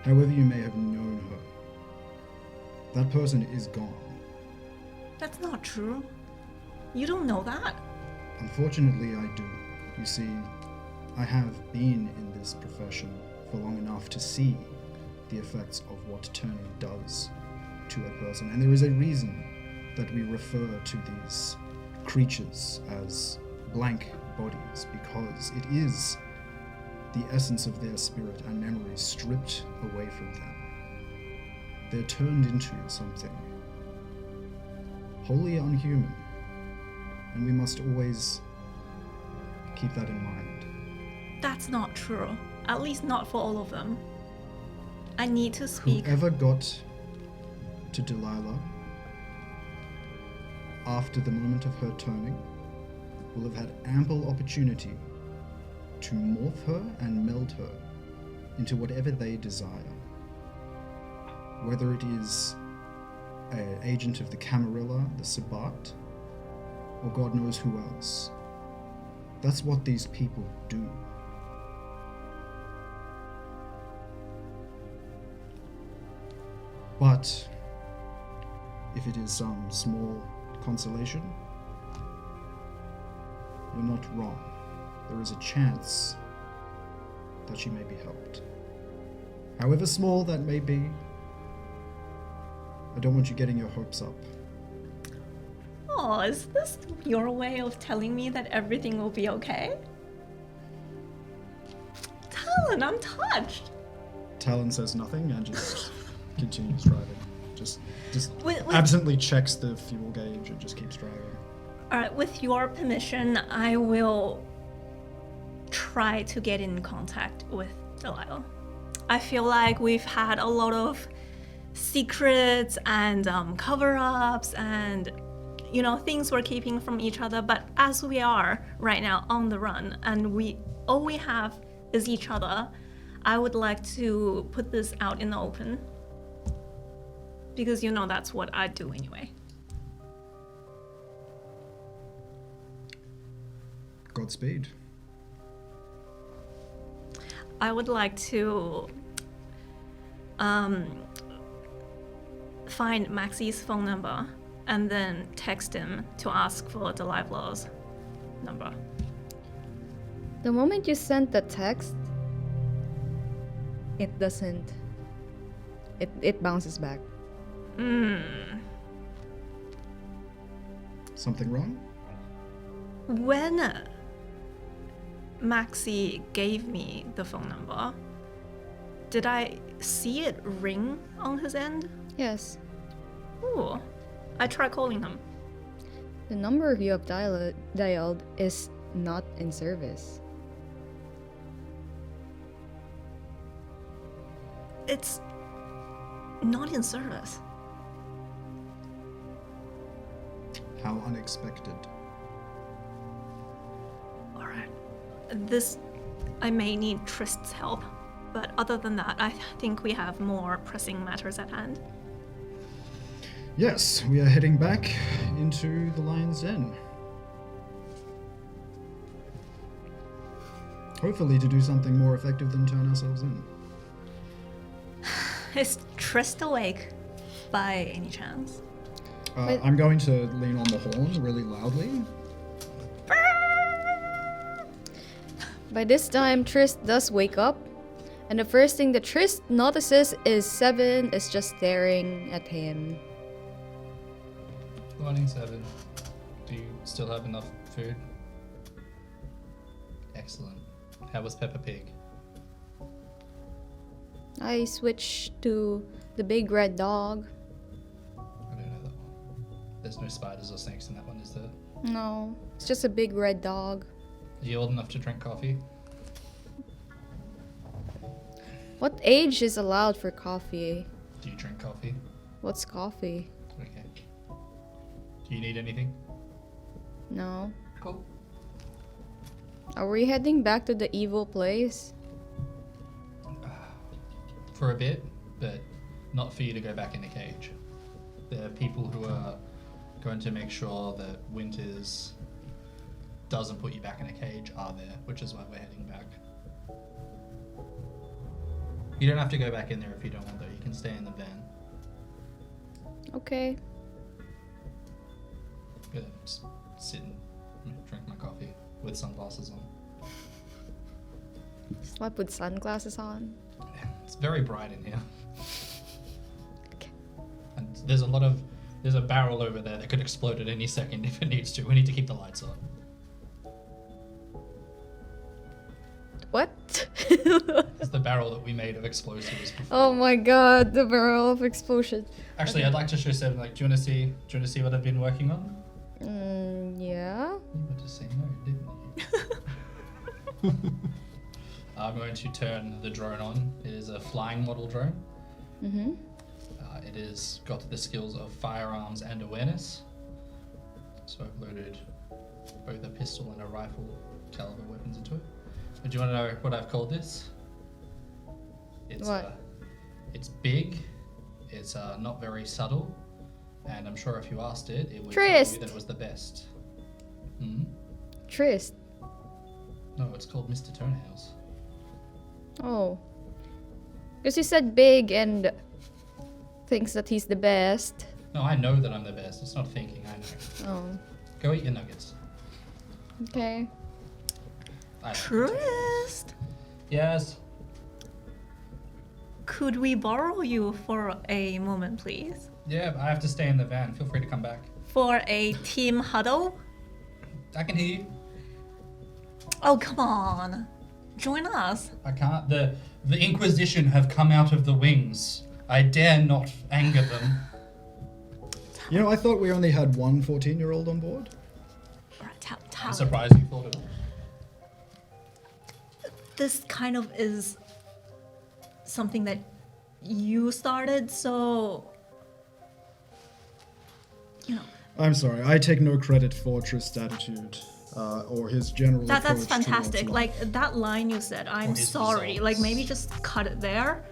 however you may have known her, that person is gone. That's not true. You don't know that. Unfortunately, I do. You see, I have been in this profession for long enough to see the effects of what turning does to a person. And there is a reason that we refer to these creatures as blank bodies, because it is the essence of their spirit and memory stripped away from them. They're turned into something wholly unhuman, and we must always keep that in mind. That's not true. At least not for all of them. I need to speak. Whoever got to Delilah after the moment of her turning will have had ample opportunity to morph her and meld her into whatever they desire. Whether it is an agent of the Camarilla, the Sabbat, or God knows who else. That's what these people do. But if it is some small consolation, you're not wrong. There is a chance that she may be helped. However small that may be, I don't want you getting your hopes up. Oh, is this your way of telling me that everything will be okay? Talon, I'm touched. Talon says nothing and just continues driving. Just Wait. absently checks the fuel gauge and just keeps driving. Alright, with your permission, I will try to get in contact with Delilah. I feel like we've had a lot of secrets and cover-ups and, you know, things we're keeping from each other, but as we are right now on the run and all we have is each other, I would like to put this out in the open. Because, you know, that's what I do anyway. Godspeed. I would like to find Maxie's phone number and then text him to ask for Delilah's number. The moment you sent the text, it doesn't. It bounces back. Something wrong? When Maxie gave me the phone number, did I see it ring on his end? Yes. Ooh, I tried calling him. The number you have dialed is not in service. not in service. How unexpected. Alright. I may need Tryst's help, but other than that, I think we have more pressing matters at hand. Yes, we are heading back into the Lion's Den. Hopefully to do something more effective than turn ourselves in. Is Tryst awake by any chance? I'm going to lean on the horn really loudly. By this time, Tryst does wake up, and the first thing that Tryst notices is Seven is just staring at him. Morning, Seven. Do you still have enough food? Excellent. How was Peppa Pig? I switched to the big red dog. I don't know that one. There's no spiders or snakes in that one, is there? No, it's just a big red dog. Are you old enough to drink coffee? What age is allowed for coffee? Do you drink coffee? What's coffee? Okay. Do you need anything? No. Cool. Are we heading back to the evil place? For a bit, but not for you to go back in a cage. There are people who are going to make sure that Winters doesn't put you back in a cage are there, which is why we're heading back. You don't have to go back in there if you don't want though, you can stay in the van. Okay. Gonna just sit and drink my coffee with sunglasses on. Slept with sunglasses on. It's very bright in here. And there's a barrel over there that could explode at any second if it needs to. We need to keep the lights on. What? It's the barrel that we made of explosives before. Oh my god, the barrel of explosion. Actually, I'd like to show Seven, like, do you want to see what I've been working on? Yeah? You meant to say no, didn't you? I'm going to turn the drone on. It is a flying model drone. Mm-hmm. It has got the skills of firearms and awareness. So I've loaded both a pistol and a rifle caliber weapons into it. But do you want to know what I've called this? It's What? It's big. It's not very subtle, and I'm sure if you asked it, it would Tryst. tell you that it was the best. Hmm? Tryst. No, it's called Mr. Toenails. Oh. Because you said big and thinks that he's the best. No, I know that I'm the best. It's not thinking. I know. Oh. Go eat your nuggets. Okay. Tryst! Yes. Could we borrow you for a moment, please? Yeah, I have to stay in the van. Feel free to come back. For a team huddle? I can hear you. Oh, come on. Join us. I can't. The Inquisition have come out of the wings. I dare not anger them. You know, I thought we only had one 14-year-old on board. Alright, I'm Talon. surprised you thought of it. This kind of is something that you started, so you know. I'm sorry, I take no credit for Tryst's attitude or his general That's approach fantastic. towards Like that line you said, I'm his sorry. results. Like maybe just cut it there.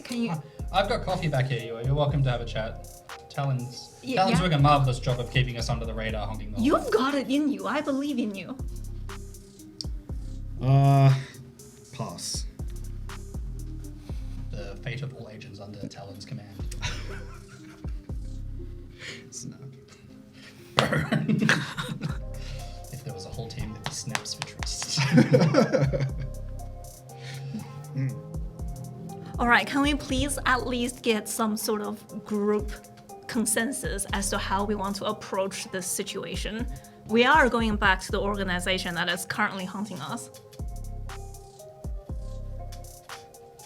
Can you? I've got coffee back here. You're welcome to have a chat. Talon's Yeah. doing a marvelous job of keeping us under the radar, honking the You've got it in you. I believe in you. pass. The fate of all agents under Talon's command. Snap. If there was a whole team, there'd be snaps for Tryst. All right, can we please at least get some sort of group consensus as to how we want to approach this situation? We are going back to the organization that is currently hunting us.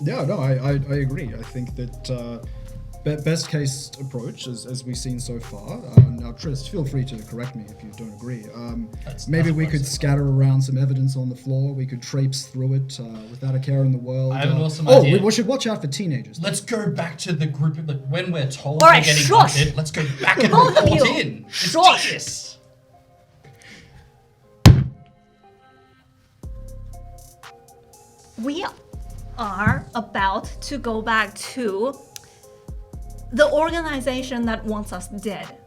Yeah, no, I agree. I think that best case approach, as we've seen so far. Now, Tryst, feel free to correct me if you don't agree. Maybe we could scatter around some evidence on the floor. We could traipse through it without a care in the world. I have an awesome idea. We should watch out for teenagers. Let's go back to the group of, like, when we're told All we're right, getting shush. hunted, let's go back and Both of report you. in. It's Shush. genius. We are about to go back to the organization that wants us dead.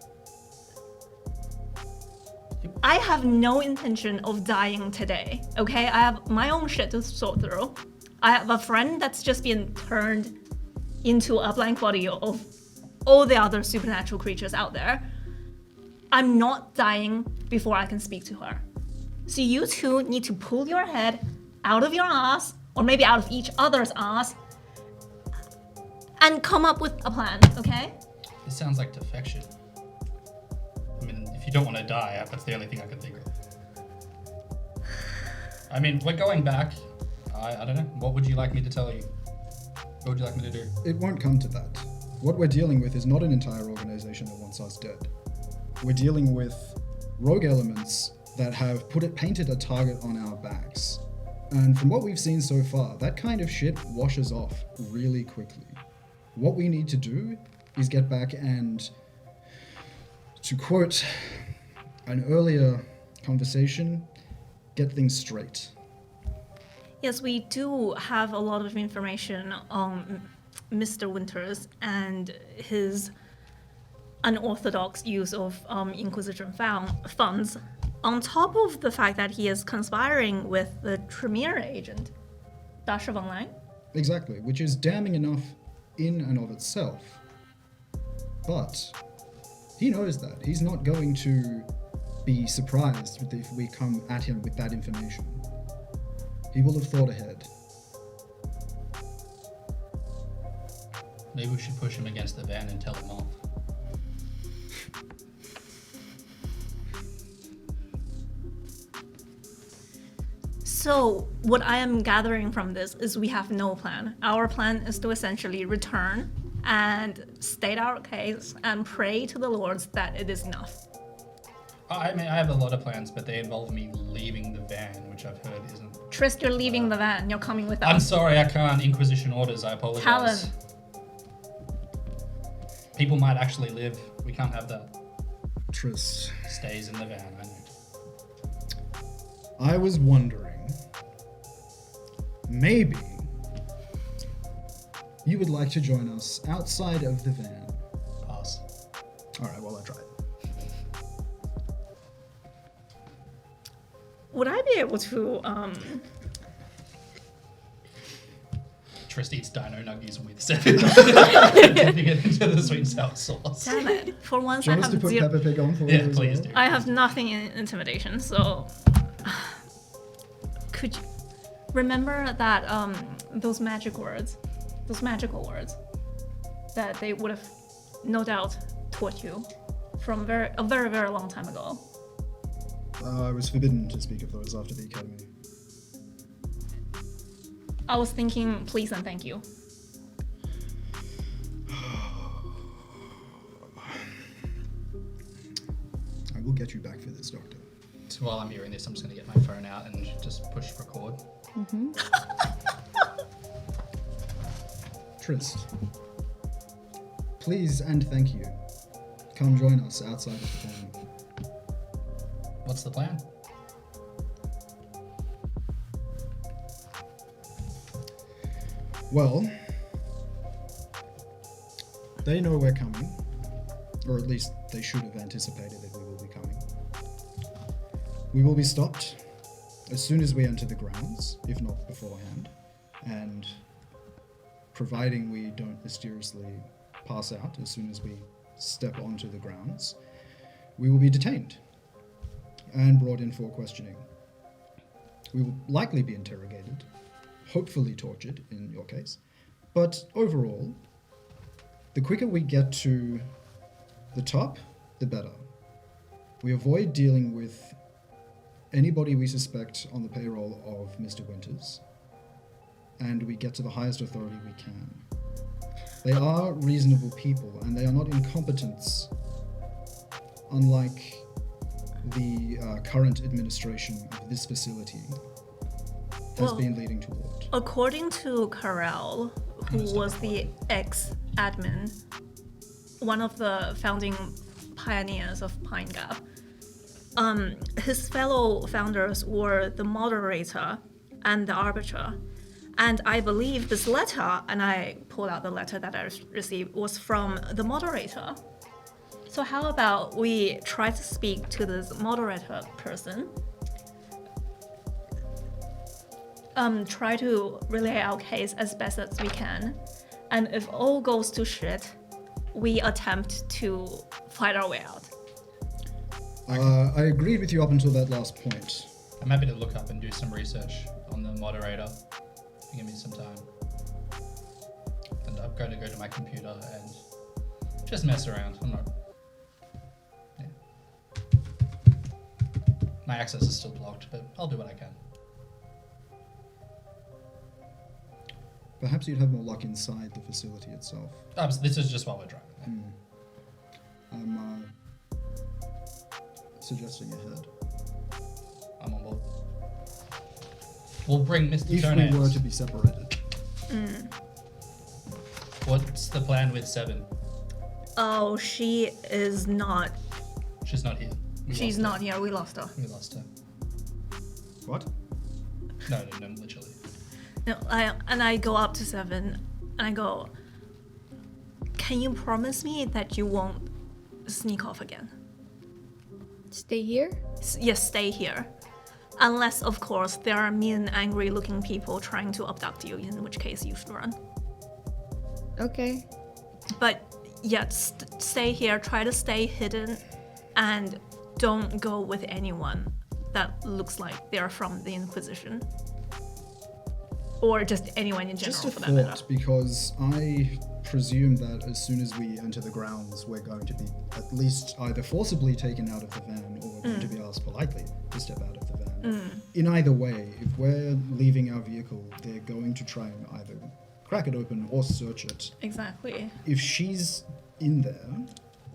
I have no intention of dying today, okay? I have my own shit to sort through. I have a friend that's just been turned into a blank body of all the other supernatural creatures out there. I'm not dying before I can speak to her. So you two need to pull your head out of your ass, or maybe out of each other's ass, and come up with a plan, okay? This sounds like defection. I mean, if you don't want to die, that's the only thing I can think of. I mean, we're going back. I don't know. What would you like me to tell you? What would you like me to do? It won't come to that. What we're dealing with is not an entire organization that wants us dead. We're dealing with rogue elements that have painted a target on our backs. And from what we've seen so far, that kind of shit washes off really quickly. What we need to do is get back and, to quote an earlier conversation, get things straight. Yes, we do have a lot of information on Mr. Winters and his unorthodox use of Inquisition funds, on top of the fact that he is conspiring with the Tremere agent, Dasha Van Lang. Exactly, which is damning enough in and of itself. But he knows that. He's not going to be surprised if we come at him with that information. He will have thought ahead. Maybe we should push him against the van and tell him off. So what I am gathering from this is we have no plan. Our plan is to essentially return and state our case and pray to the lords that it is enough. I mean, I have a lot of plans, but they involve me leaving the van, which I've heard isn't... Tryst, you're leaving the van. You're coming with us. I'm sorry, I can't. Inquisition orders, I apologize. Talon. People might actually live. We can't have that. Tryst, Stays in the van, I know. I was wondering, maybe you would like to join us outside of the van. Pass. Alright, well, I tried. Would I be able to, Tryst eats dino nuggies with seven. Dipping it into the sweet and sour sauce. damn it, for once Do you I want us to have put zero. Peppa Pig on for Yeah, you as please well? do. I have nothing in intimidation, so could you remember that those magical words that they would have no doubt taught you from a very, very long time ago? I was forbidden to speak of those after the academy. I was thinking please and thank you. I will get you back for this, Doctor. So while I'm hearing this, I'm just going to get my phone out and just push record. Tryst, please and thank you. Come join us outside of the van. What's the plan? Well, they know we're coming, or at least they should have anticipated that we will be coming. We will be stopped as soon as we enter the grounds, if not beforehand, and providing we don't mysteriously pass out as soon as we step onto the grounds, we will be detained and brought in for questioning. We will likely be interrogated, hopefully tortured in your case, but overall, the quicker we get to the top, the better. We avoid dealing with anybody we suspect on the payroll of Mr. Winters, and we get to the highest authority we can. They are reasonable people, and they are not incompetents, unlike the current administration of this facility has Well, been leading toward. According to Carell, who was the ex-admin, one of the founding pioneers of Pine Gap, his fellow founders were the moderator and the arbiter. And I believe this letter, and I pulled out the letter that I received, was from the moderator. So how about we try to speak to this moderator person, try to relay our case as best as we can, and if all goes to shit, we attempt to fight our way out. I agreed with you up until that last point. I'm happy to look up and do some research on the moderator. Give me some time. And I'm going to go to my computer and just mess around. I'm not... Yeah. My access is still blocked, but I'll do what I can. Perhaps you'd have more luck inside the facility itself. This is just while we're driving. I'm suggesting ahead. I'm on board. We'll bring Mr. If Jones. we were to be separated. What's the plan with Seven? Oh, she is not. She's not here. She's not here. We lost her. We lost her. What? No, literally. No, I go up to Seven, and I go, can you promise me that you won't sneak off again? Stay here? Yes, stay here. Unless, of course, there are mean, angry-looking people trying to abduct you, in which case you should run. Okay. But yeah, stay here, try to stay hidden, and don't go with anyone that looks like they're from the Inquisition. Or just anyone in general, Just a for that matter. thought, because I presume that as soon as we enter the grounds, we're going to be at least either forcibly taken out of the van, or we're going to be asked politely to step out of the van. In either way, if we're leaving our vehicle, they're going to try and either crack it open or search it. Exactly. If she's in there,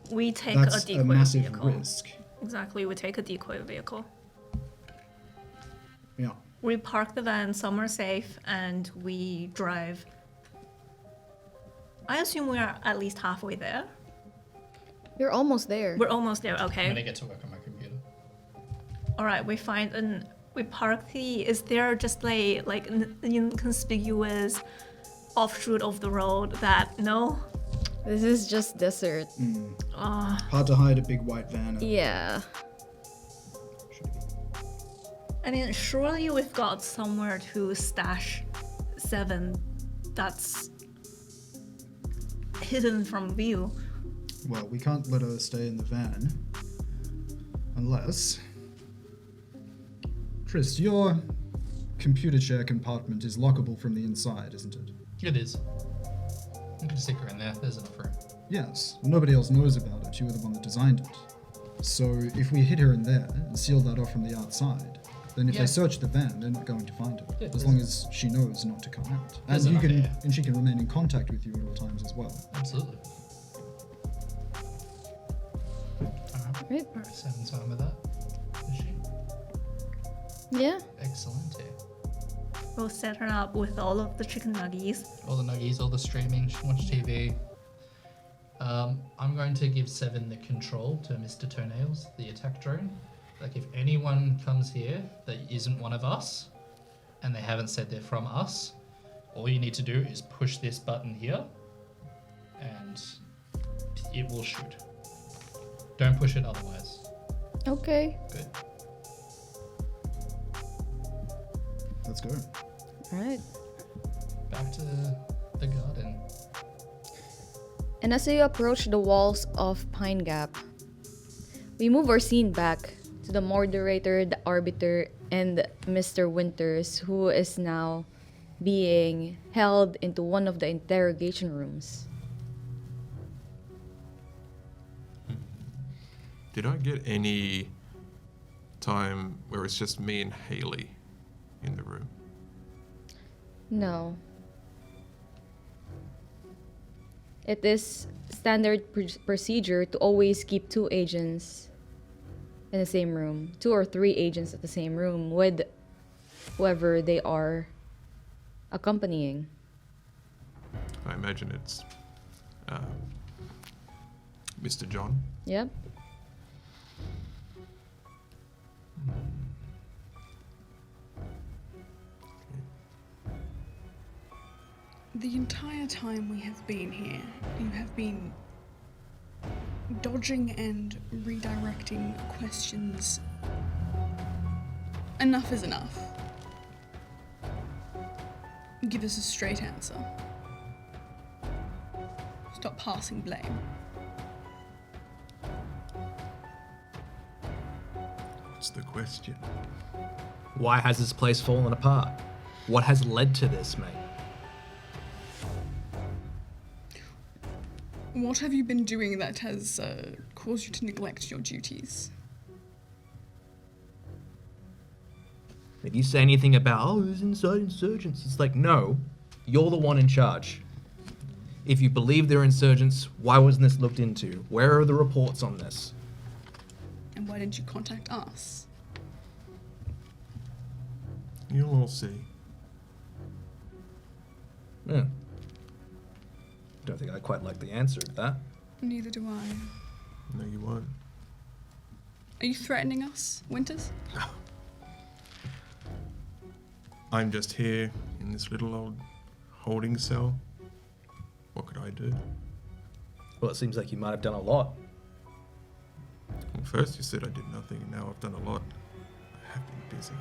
We take that's a decoy a massive vehicle. risk. Exactly, we take a decoy vehicle. Yeah. We park the van somewhere safe and we drive. I assume we are at least halfway there. You're almost there. We're almost there, I'm okay. gonna get to work on my computer. Alright, we find we park the, is there just like an inconspicuous offshoot of the road that, no? This is just desert. Hard to hide a big white van. Yeah. I mean, surely we've got somewhere to stash Seven that's hidden from view. Well, we can't let her stay in the van unless... Tryst, your computer chair compartment is lockable from the inside, isn't it? It is. You can stick her in there. There's enough room. Yes. Nobody else knows about it. You were the one that designed it. So if we hid her in there and seal that off from the outside, then if Yeah. they search the van, they're not going to find her. Yeah, as long as she knows not to come out. There's And you enough can, air. and she can remain in contact with you at all times as well. Absolutely. Right. Seven's fine with that. Is she? Yeah. Excellent. We'll set her up with all of the chicken nuggies. All the nuggies, all the streaming, she can watch TV. I'm going to give Seven the control to Mr. Toenails, the attack drone. Like, if anyone comes here that isn't one of us, and they haven't said they're from us, all you need to do is push this button here, and it will shoot. Don't push it otherwise. Okay. Good. Let's go. Alright. Back to the garden. And as you approach the walls of Pine Gap, we move our scene back to the moderator, the arbiter, and Mr. Winters, who is now being held into one of the interrogation rooms. Did I get any time where it's just me and Haley in the room? No. It is standard procedure to always keep 2 agents in the same room, 2 or 3 agents at the same room with whoever they are accompanying. I imagine it's Mr. John. Yep. The entire time we have been here, you have been dodging and redirecting questions. Enough is enough. Give us a straight answer. Stop passing blame. What's the question? Why has this place fallen apart? What has led to this, mate? What have you been doing that has caused you to neglect your duties? If you say anything about, oh, there's inside insurgents, it's like, no, you're the one in charge. If you believe they're insurgents, why wasn't this looked into? Where are the reports on this? And why didn't you contact us? You'll all see. Yeah. Don't think I quite like the answer to that. Neither do I. No, you won't. Are you threatening us, Winters? I'm just here in this little old holding cell. What could I do? Well, it seems like you might have done a lot. Well, first you said I did nothing, and now I've done a lot. I have been busy.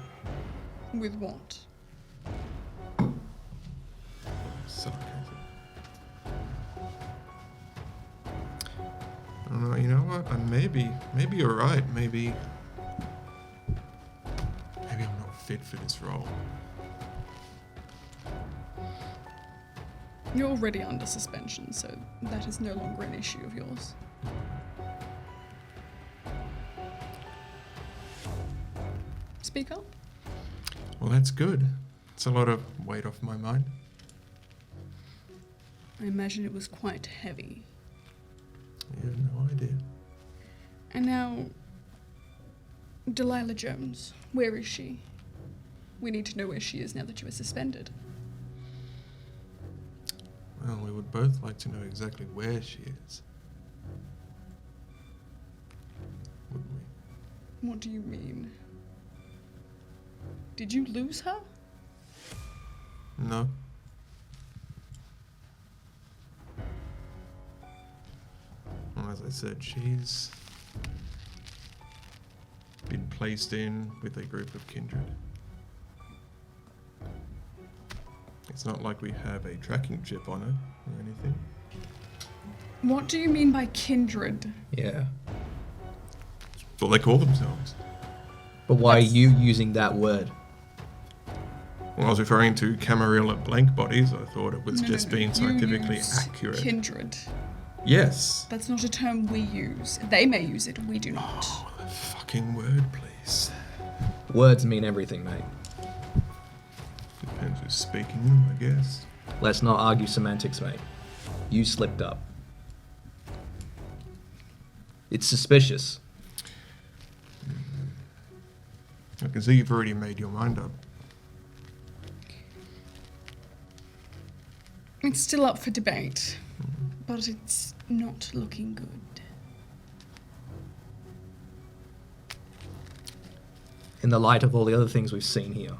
With what? Sarcasm. I don't know, you know what? Maybe you're right. Maybe I'm not fit for this role. You're already under suspension, so that is no longer an issue of yours. Speak up. Well, that's good. It's a lot of weight off my mind. I imagine it was quite heavy. You have no idea. And now, Delilah Jones, where is she? We need to know where she is now that you are suspended. Well, we would both like to know exactly where she is. Wouldn't we? What do you mean? Did you lose her? No. Well, as I said, she's been placed in with a group of kindred. It's not like we have a tracking chip on her or anything. What do you mean by kindred? Yeah. That's what they call themselves. But why are you using that word? When I was referring to Camarilla blank bodies, I thought it was just being You scientifically use accurate. Kindred. Yes. That's not a term we use. They may use it, we do not. Oh, the fucking word, please. Words mean everything, mate. Depends who's speaking them, I guess. Let's not argue semantics, mate. You slipped up. It's suspicious. I can see you've already made your mind up. It's still up for debate, but it's not looking good. In the light of all the other things we've seen here.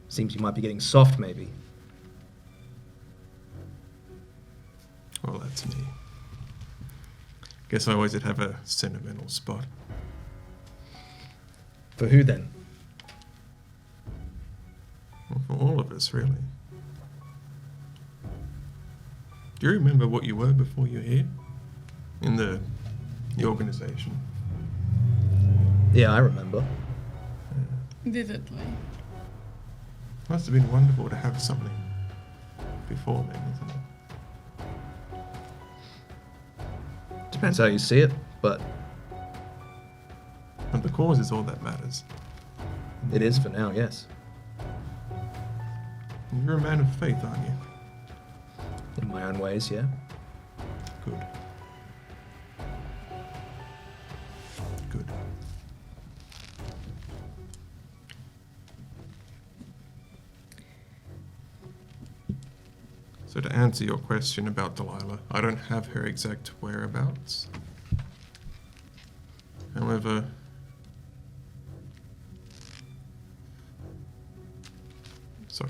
Seems you might be getting soft, maybe. Well, that's me. Guess I always did have a sentimental spot. For who then? Well, for all of us, really. Do you remember what you were before you were here? In the organization? Yeah, I remember. Vividly. Must have been wonderful to have something before then, isn't it? Depends how you see it, but But the cause is all that matters. it is for now, yes. You're a man of faith, aren't you? In my own ways, yeah. Good. Good. So to answer your question about Delilah, I don't have her exact whereabouts. However,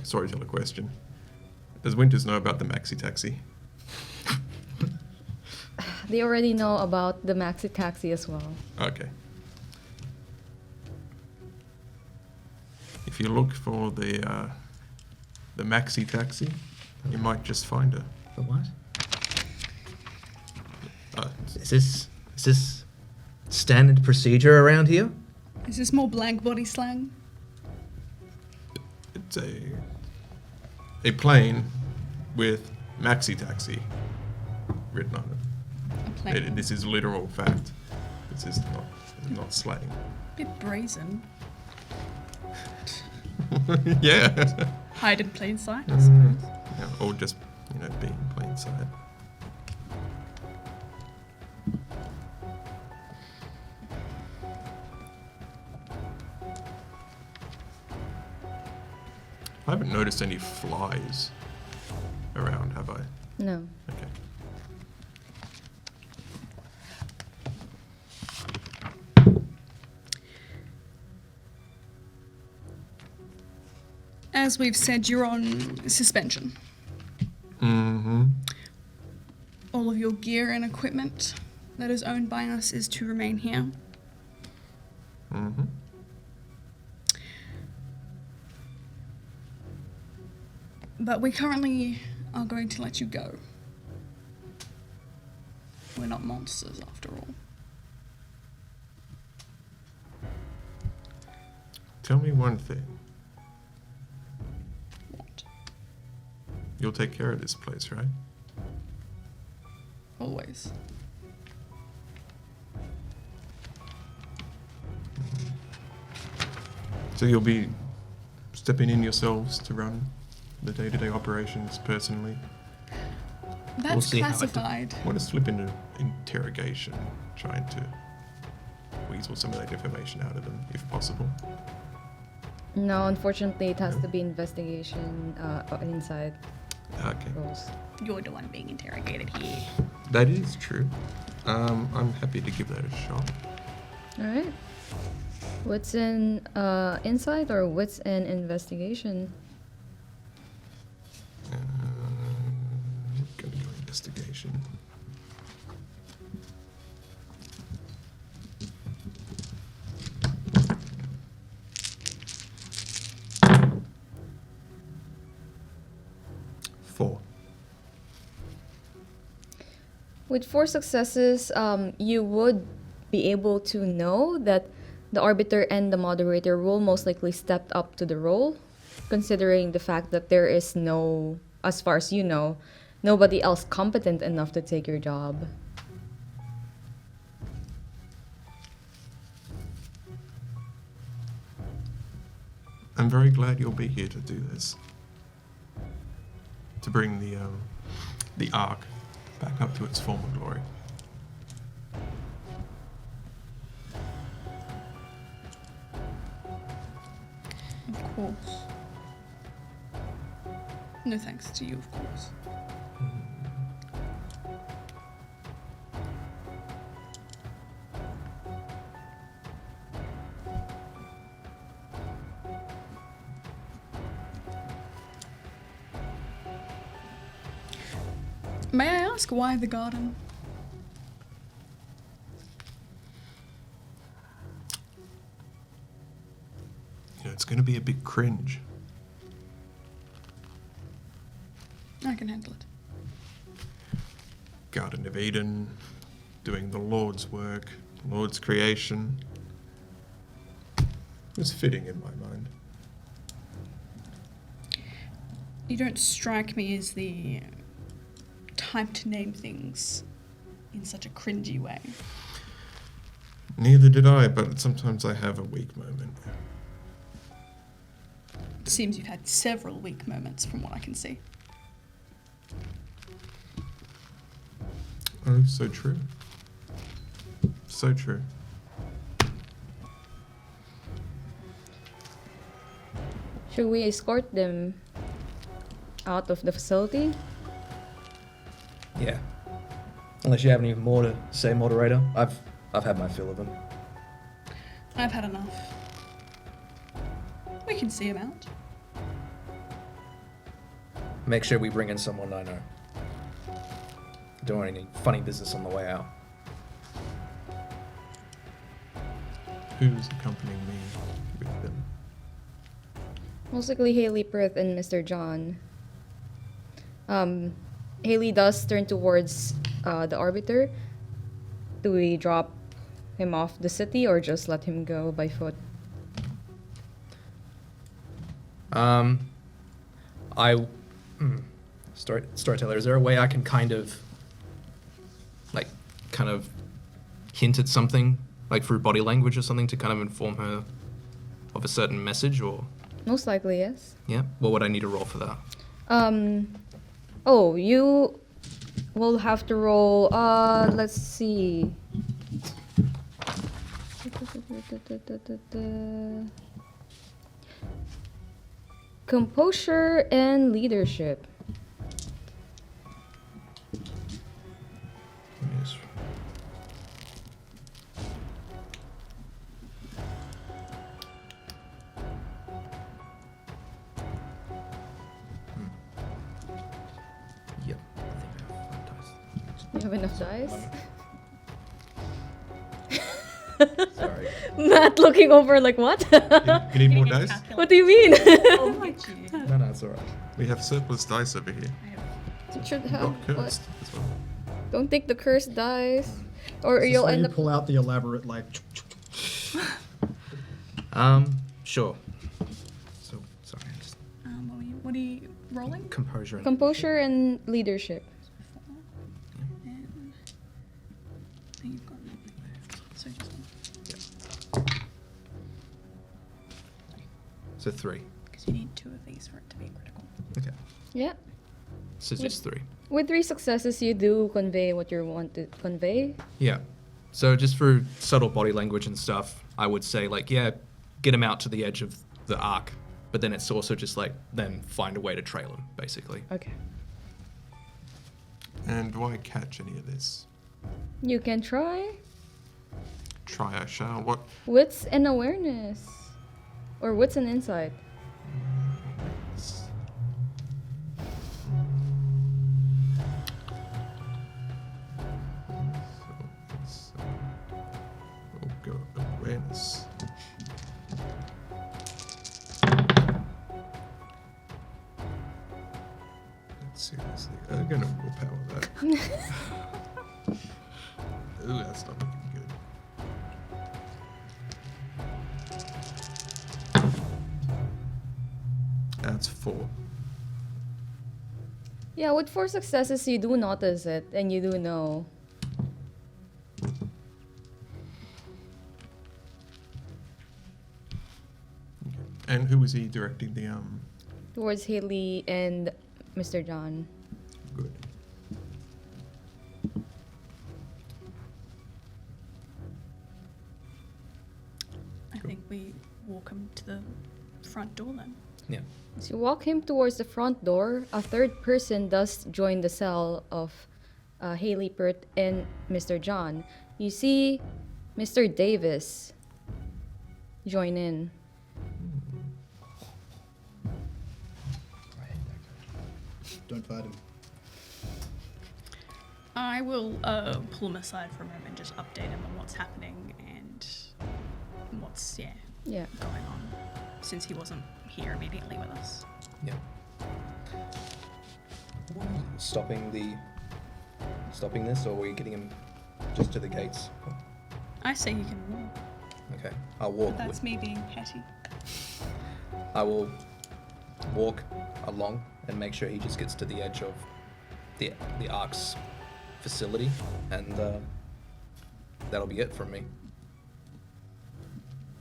storyteller question. Does Winters know about the maxi taxi? They already know about the maxi taxi as well. Okay. If you look for the maxi taxi, you might just find her. The what? Uh, Is this standard procedure around here? Is this more blank body slang? It's a plane with maxi taxi written on it. A plane. This is literal fact. This is not slang. Bit brazen. Yeah. Hide in plain sight, I suppose. Yeah, or just, be in plain sight. I haven't noticed any flies around, have I? No. Okay. As we've said, you're on suspension. Mm-hmm. All of your gear and equipment that is owned by us is to remain here. Mm-hmm. But we currently are going to let you go. We're not monsters after all. Tell me one thing. What? You'll take care of this place, right? Always. So you'll be stepping in yourselves to run the day-to-day operations personally? That's see how it classified. I want to slip into interrogation, trying to weasel some of that information out of them, if possible. No, unfortunately, it has to be investigation inside Okay. roles. You're the one being interrogated here. That is true. I'm happy to give that a shot. All right. What's in insight or what's in investigation? Gonna go investigation. Four. With 4 successes, you would be able to know that the arbiter and the moderator will most likely step up to the role, considering the fact that there is no, as far as you know, nobody else competent enough to take your job. I'm very glad you'll be here to do this. To bring the Ark back up to its former glory. Of course. No thanks to you, of course. May I ask why the garden? It's going to be a big cringe. I can handle it. Garden of Eden, doing the Lord's work, Lord's creation. It's fitting in my mind. You don't strike me as the type to name things in such a cringy way. Neither did I, but sometimes I have a weak moment. seems you've had several weak moments from what I can see. Oh, so true. So true. Should we escort them out of the facility? Yeah. Unless you have any more to say, moderator. I've had my fill of them. I've had enough. We can see him out. Make sure we bring in someone I know. Don't want any funny business on the way out. Who's accompanying me with them? Most likely Haley, Perth, and Mr. John. Haley does turn towards the Arbiter. Do we drop him off the city or just let him go by foot? Storyteller, is there a way I can kind of hint at something, like through body language or something, to kind of inform her of a certain message, or? Most likely, yes. Yeah? What would I need to roll for that? Oh, you will have to roll, let's see. Composure and leadership. Yes. Yep, I think I have 5 dice. You have enough dice? Sorry. Matt looking over like, what? You need more dice? What do you mean? Oh my god. No, it's alright. We have surplus dice over here. You should have. Not What? cursed as well. Don't take the cursed dice. Or Is this you'll where end you up. pull out the elaborate, like, Sure. So, sorry, just What are you rolling? composure and Composure and leadership. And you've got so just So 3. because you need 2 of these for it to be critical. Okay. Yeah. So just 3. With 3 successes, you do convey what you want to convey. Yeah. So just for subtle body language and stuff, I would say get him out to the edge of the arc, but then it's also just then find a way to trail him, basically. Okay. And do I catch any of this? You can try. Try I shall. What? Wits and awareness. Or wits and insight. We'll go awareness. Seriously, I'm gonna willpower that. Ooh, that's not looking good. That's 4. Yeah, with 4 successes, you do notice it and you do know. And who was he directing the Towards Haley and Mr. John. Good. I think we walk him to the front door then. Yeah. As you walk him towards the front door, a third person does join the cell of Haley, Pert, and Mr. John. You see Mr. Davis join in. don't fight him. I will pull him aside for a moment and just update him on what's happening and what's Yeah. going on, since he wasn't here immediately with us. Yeah. Stopping this, or are we getting him just to the gates? I say he can walk. Okay, I'll walk. That's me being petty. I will walk along and make sure he just gets to the edge of the Ark's facility, and that'll be it from me.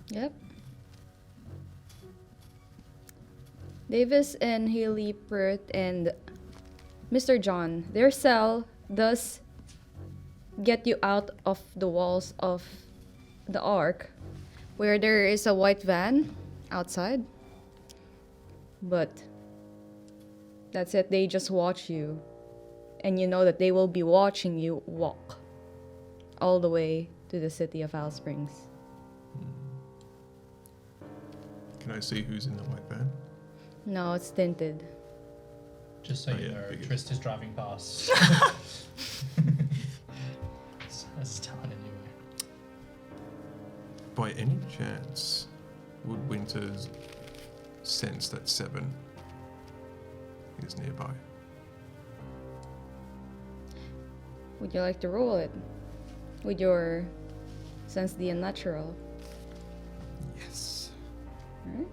Yep. Davis and Haley Perth and Mr. John, their cell does get you out of the walls of the Ark, where there is a white van outside. But that's it, they just watch you. And you know that they will be watching you walk all the way to the city of Alice Springs. Can I see who's in the white van? No, it's tinted. Just so Oh, you yeah, know, figured. Tryst is driving past. That's Talon anyway. By any chance, would Winters sense that 7 is nearby? Would you like to roll it? With your sense the unnatural. Yes. Alright.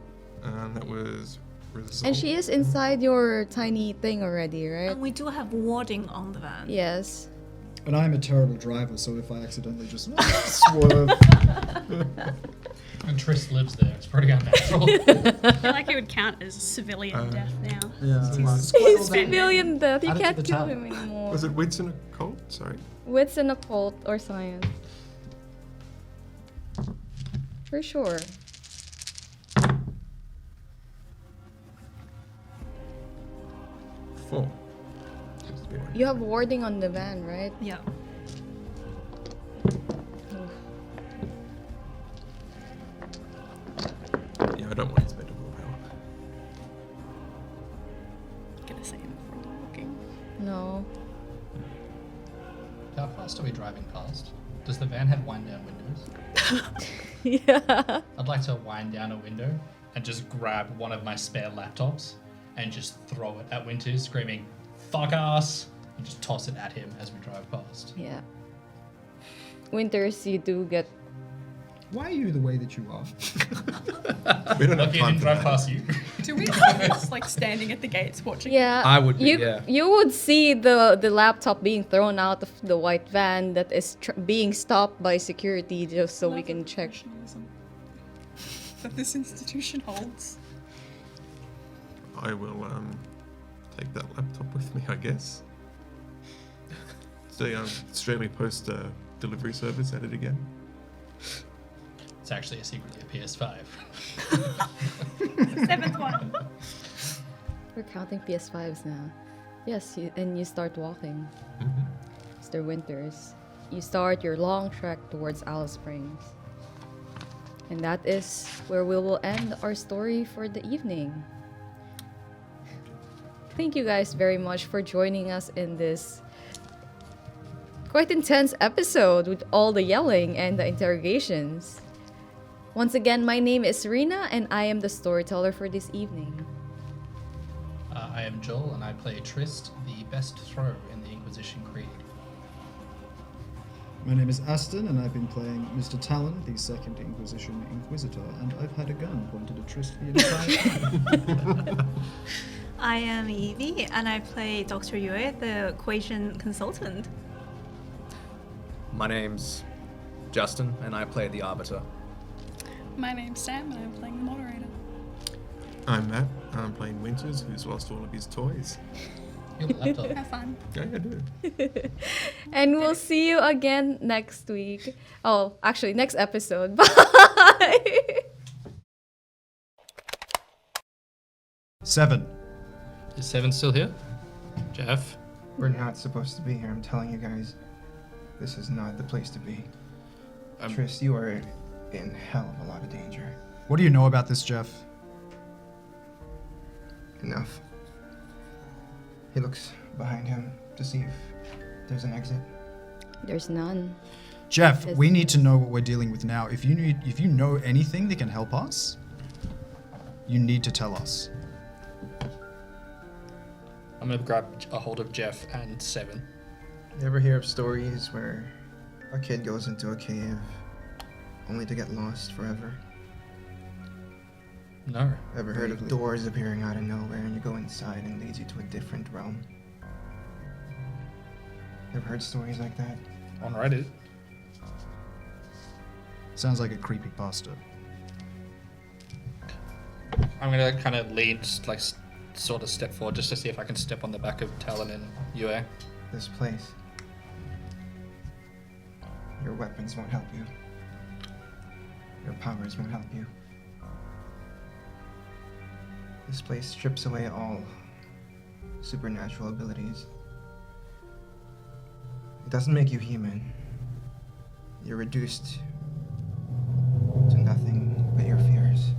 And that was resolved. And she is inside your tiny thing already, right? And we do have warding on the van. Yes. And I'm a terrible driver, so if I accidentally just swerve, And Tryst lives there. It's pretty unnatural. I feel like it would count as civilian death now. He's civilian death. You Add it to can't the kill tab. him anymore. Was it wits and a cult? Sorry. Wits and occult or science. For sure. Four. You have warding on the van, right? Yeah. Yeah, I don't want his medical power. Gonna say it from walking. No. How fast are we driving past? Does the van have wind down windows? Yeah. I'd like to wind down a window and just grab one of my spare laptops and just throw it at Winters, screaming, "Fuck ass!" and just toss it at him as we drive past. Yeah. Winters, you do get. why are you the way that you are? We don't have Lucky I time didn't for drive that. past you. Do we just like standing at the gates watching? Yeah. I would be, You, yeah. you would see the laptop being thrown out of the white van that is being stopped by security just so we Love can the check. professionalism that this institution holds. I will take that laptop with me, I guess. So Australia Post delivery service at it again. It's actually secretly a PS5. Seventh one. We're counting PS5s now. Yes, and you start walking. Mr. Winters. You start your long trek towards Alice Springs. And that is where we will end our story for the evening. Thank you guys very much for joining us in this quite intense episode with all the yelling and the interrogations. Once again, my name is Rena and I am the storyteller for this evening. I am Joel and I play Tryst, the best throw in the Inquisition Creed. My name is Aston, and I've been playing Mr. Talon, the Second Inquisition Inquisitor, and I've had a gun pointed at Tryst the entire time. I am Evie, and I play Dr. Yue, the equation consultant. My name's Justin, and I play the Arbiter. My name's Sam, and I'm playing the moderator. I'm Matt. I'm playing Winters, who's lost all of his toys. You have a laptop. Have fun. Yeah, I do. And we'll see you again next week. Oh, actually, next episode. Bye! 7. Is Seven still here? Jeff? We're not supposed to be here. I'm telling you guys, this is not the place to be. Tryst, you are in hell of a lot of danger. What do you know about this, Jeff? Enough. He looks behind him to see if there's an exit. There's none. Jeff, Yes. we need to know what we're dealing with now. If you know anything that can help us, you need to tell us. I'm gonna grab a hold of Jeff and Seven. You ever hear of stories where a kid goes into a cave only to get lost forever? No. Ever heard of doors appearing out of nowhere and you go inside and leads you to a different realm? Ever heard stories like that? On Reddit. Sounds like a creepypasta. I'm gonna kind of lean, like, sort of step forward just to see if I can step on the back of Talon and Yue. This place. Your weapons won't help you. Your powers won't help you. This place strips away all supernatural abilities. It doesn't make you human. You're reduced to nothing but your fears.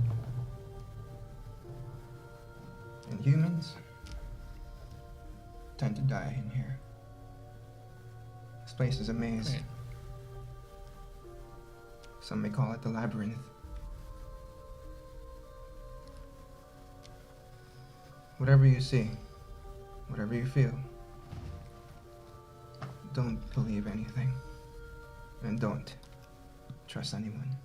And humans tend to die in here. This place is a maze. Right. Some may call it the labyrinth. Whatever you see, whatever you feel, don't believe anything. And don't trust anyone.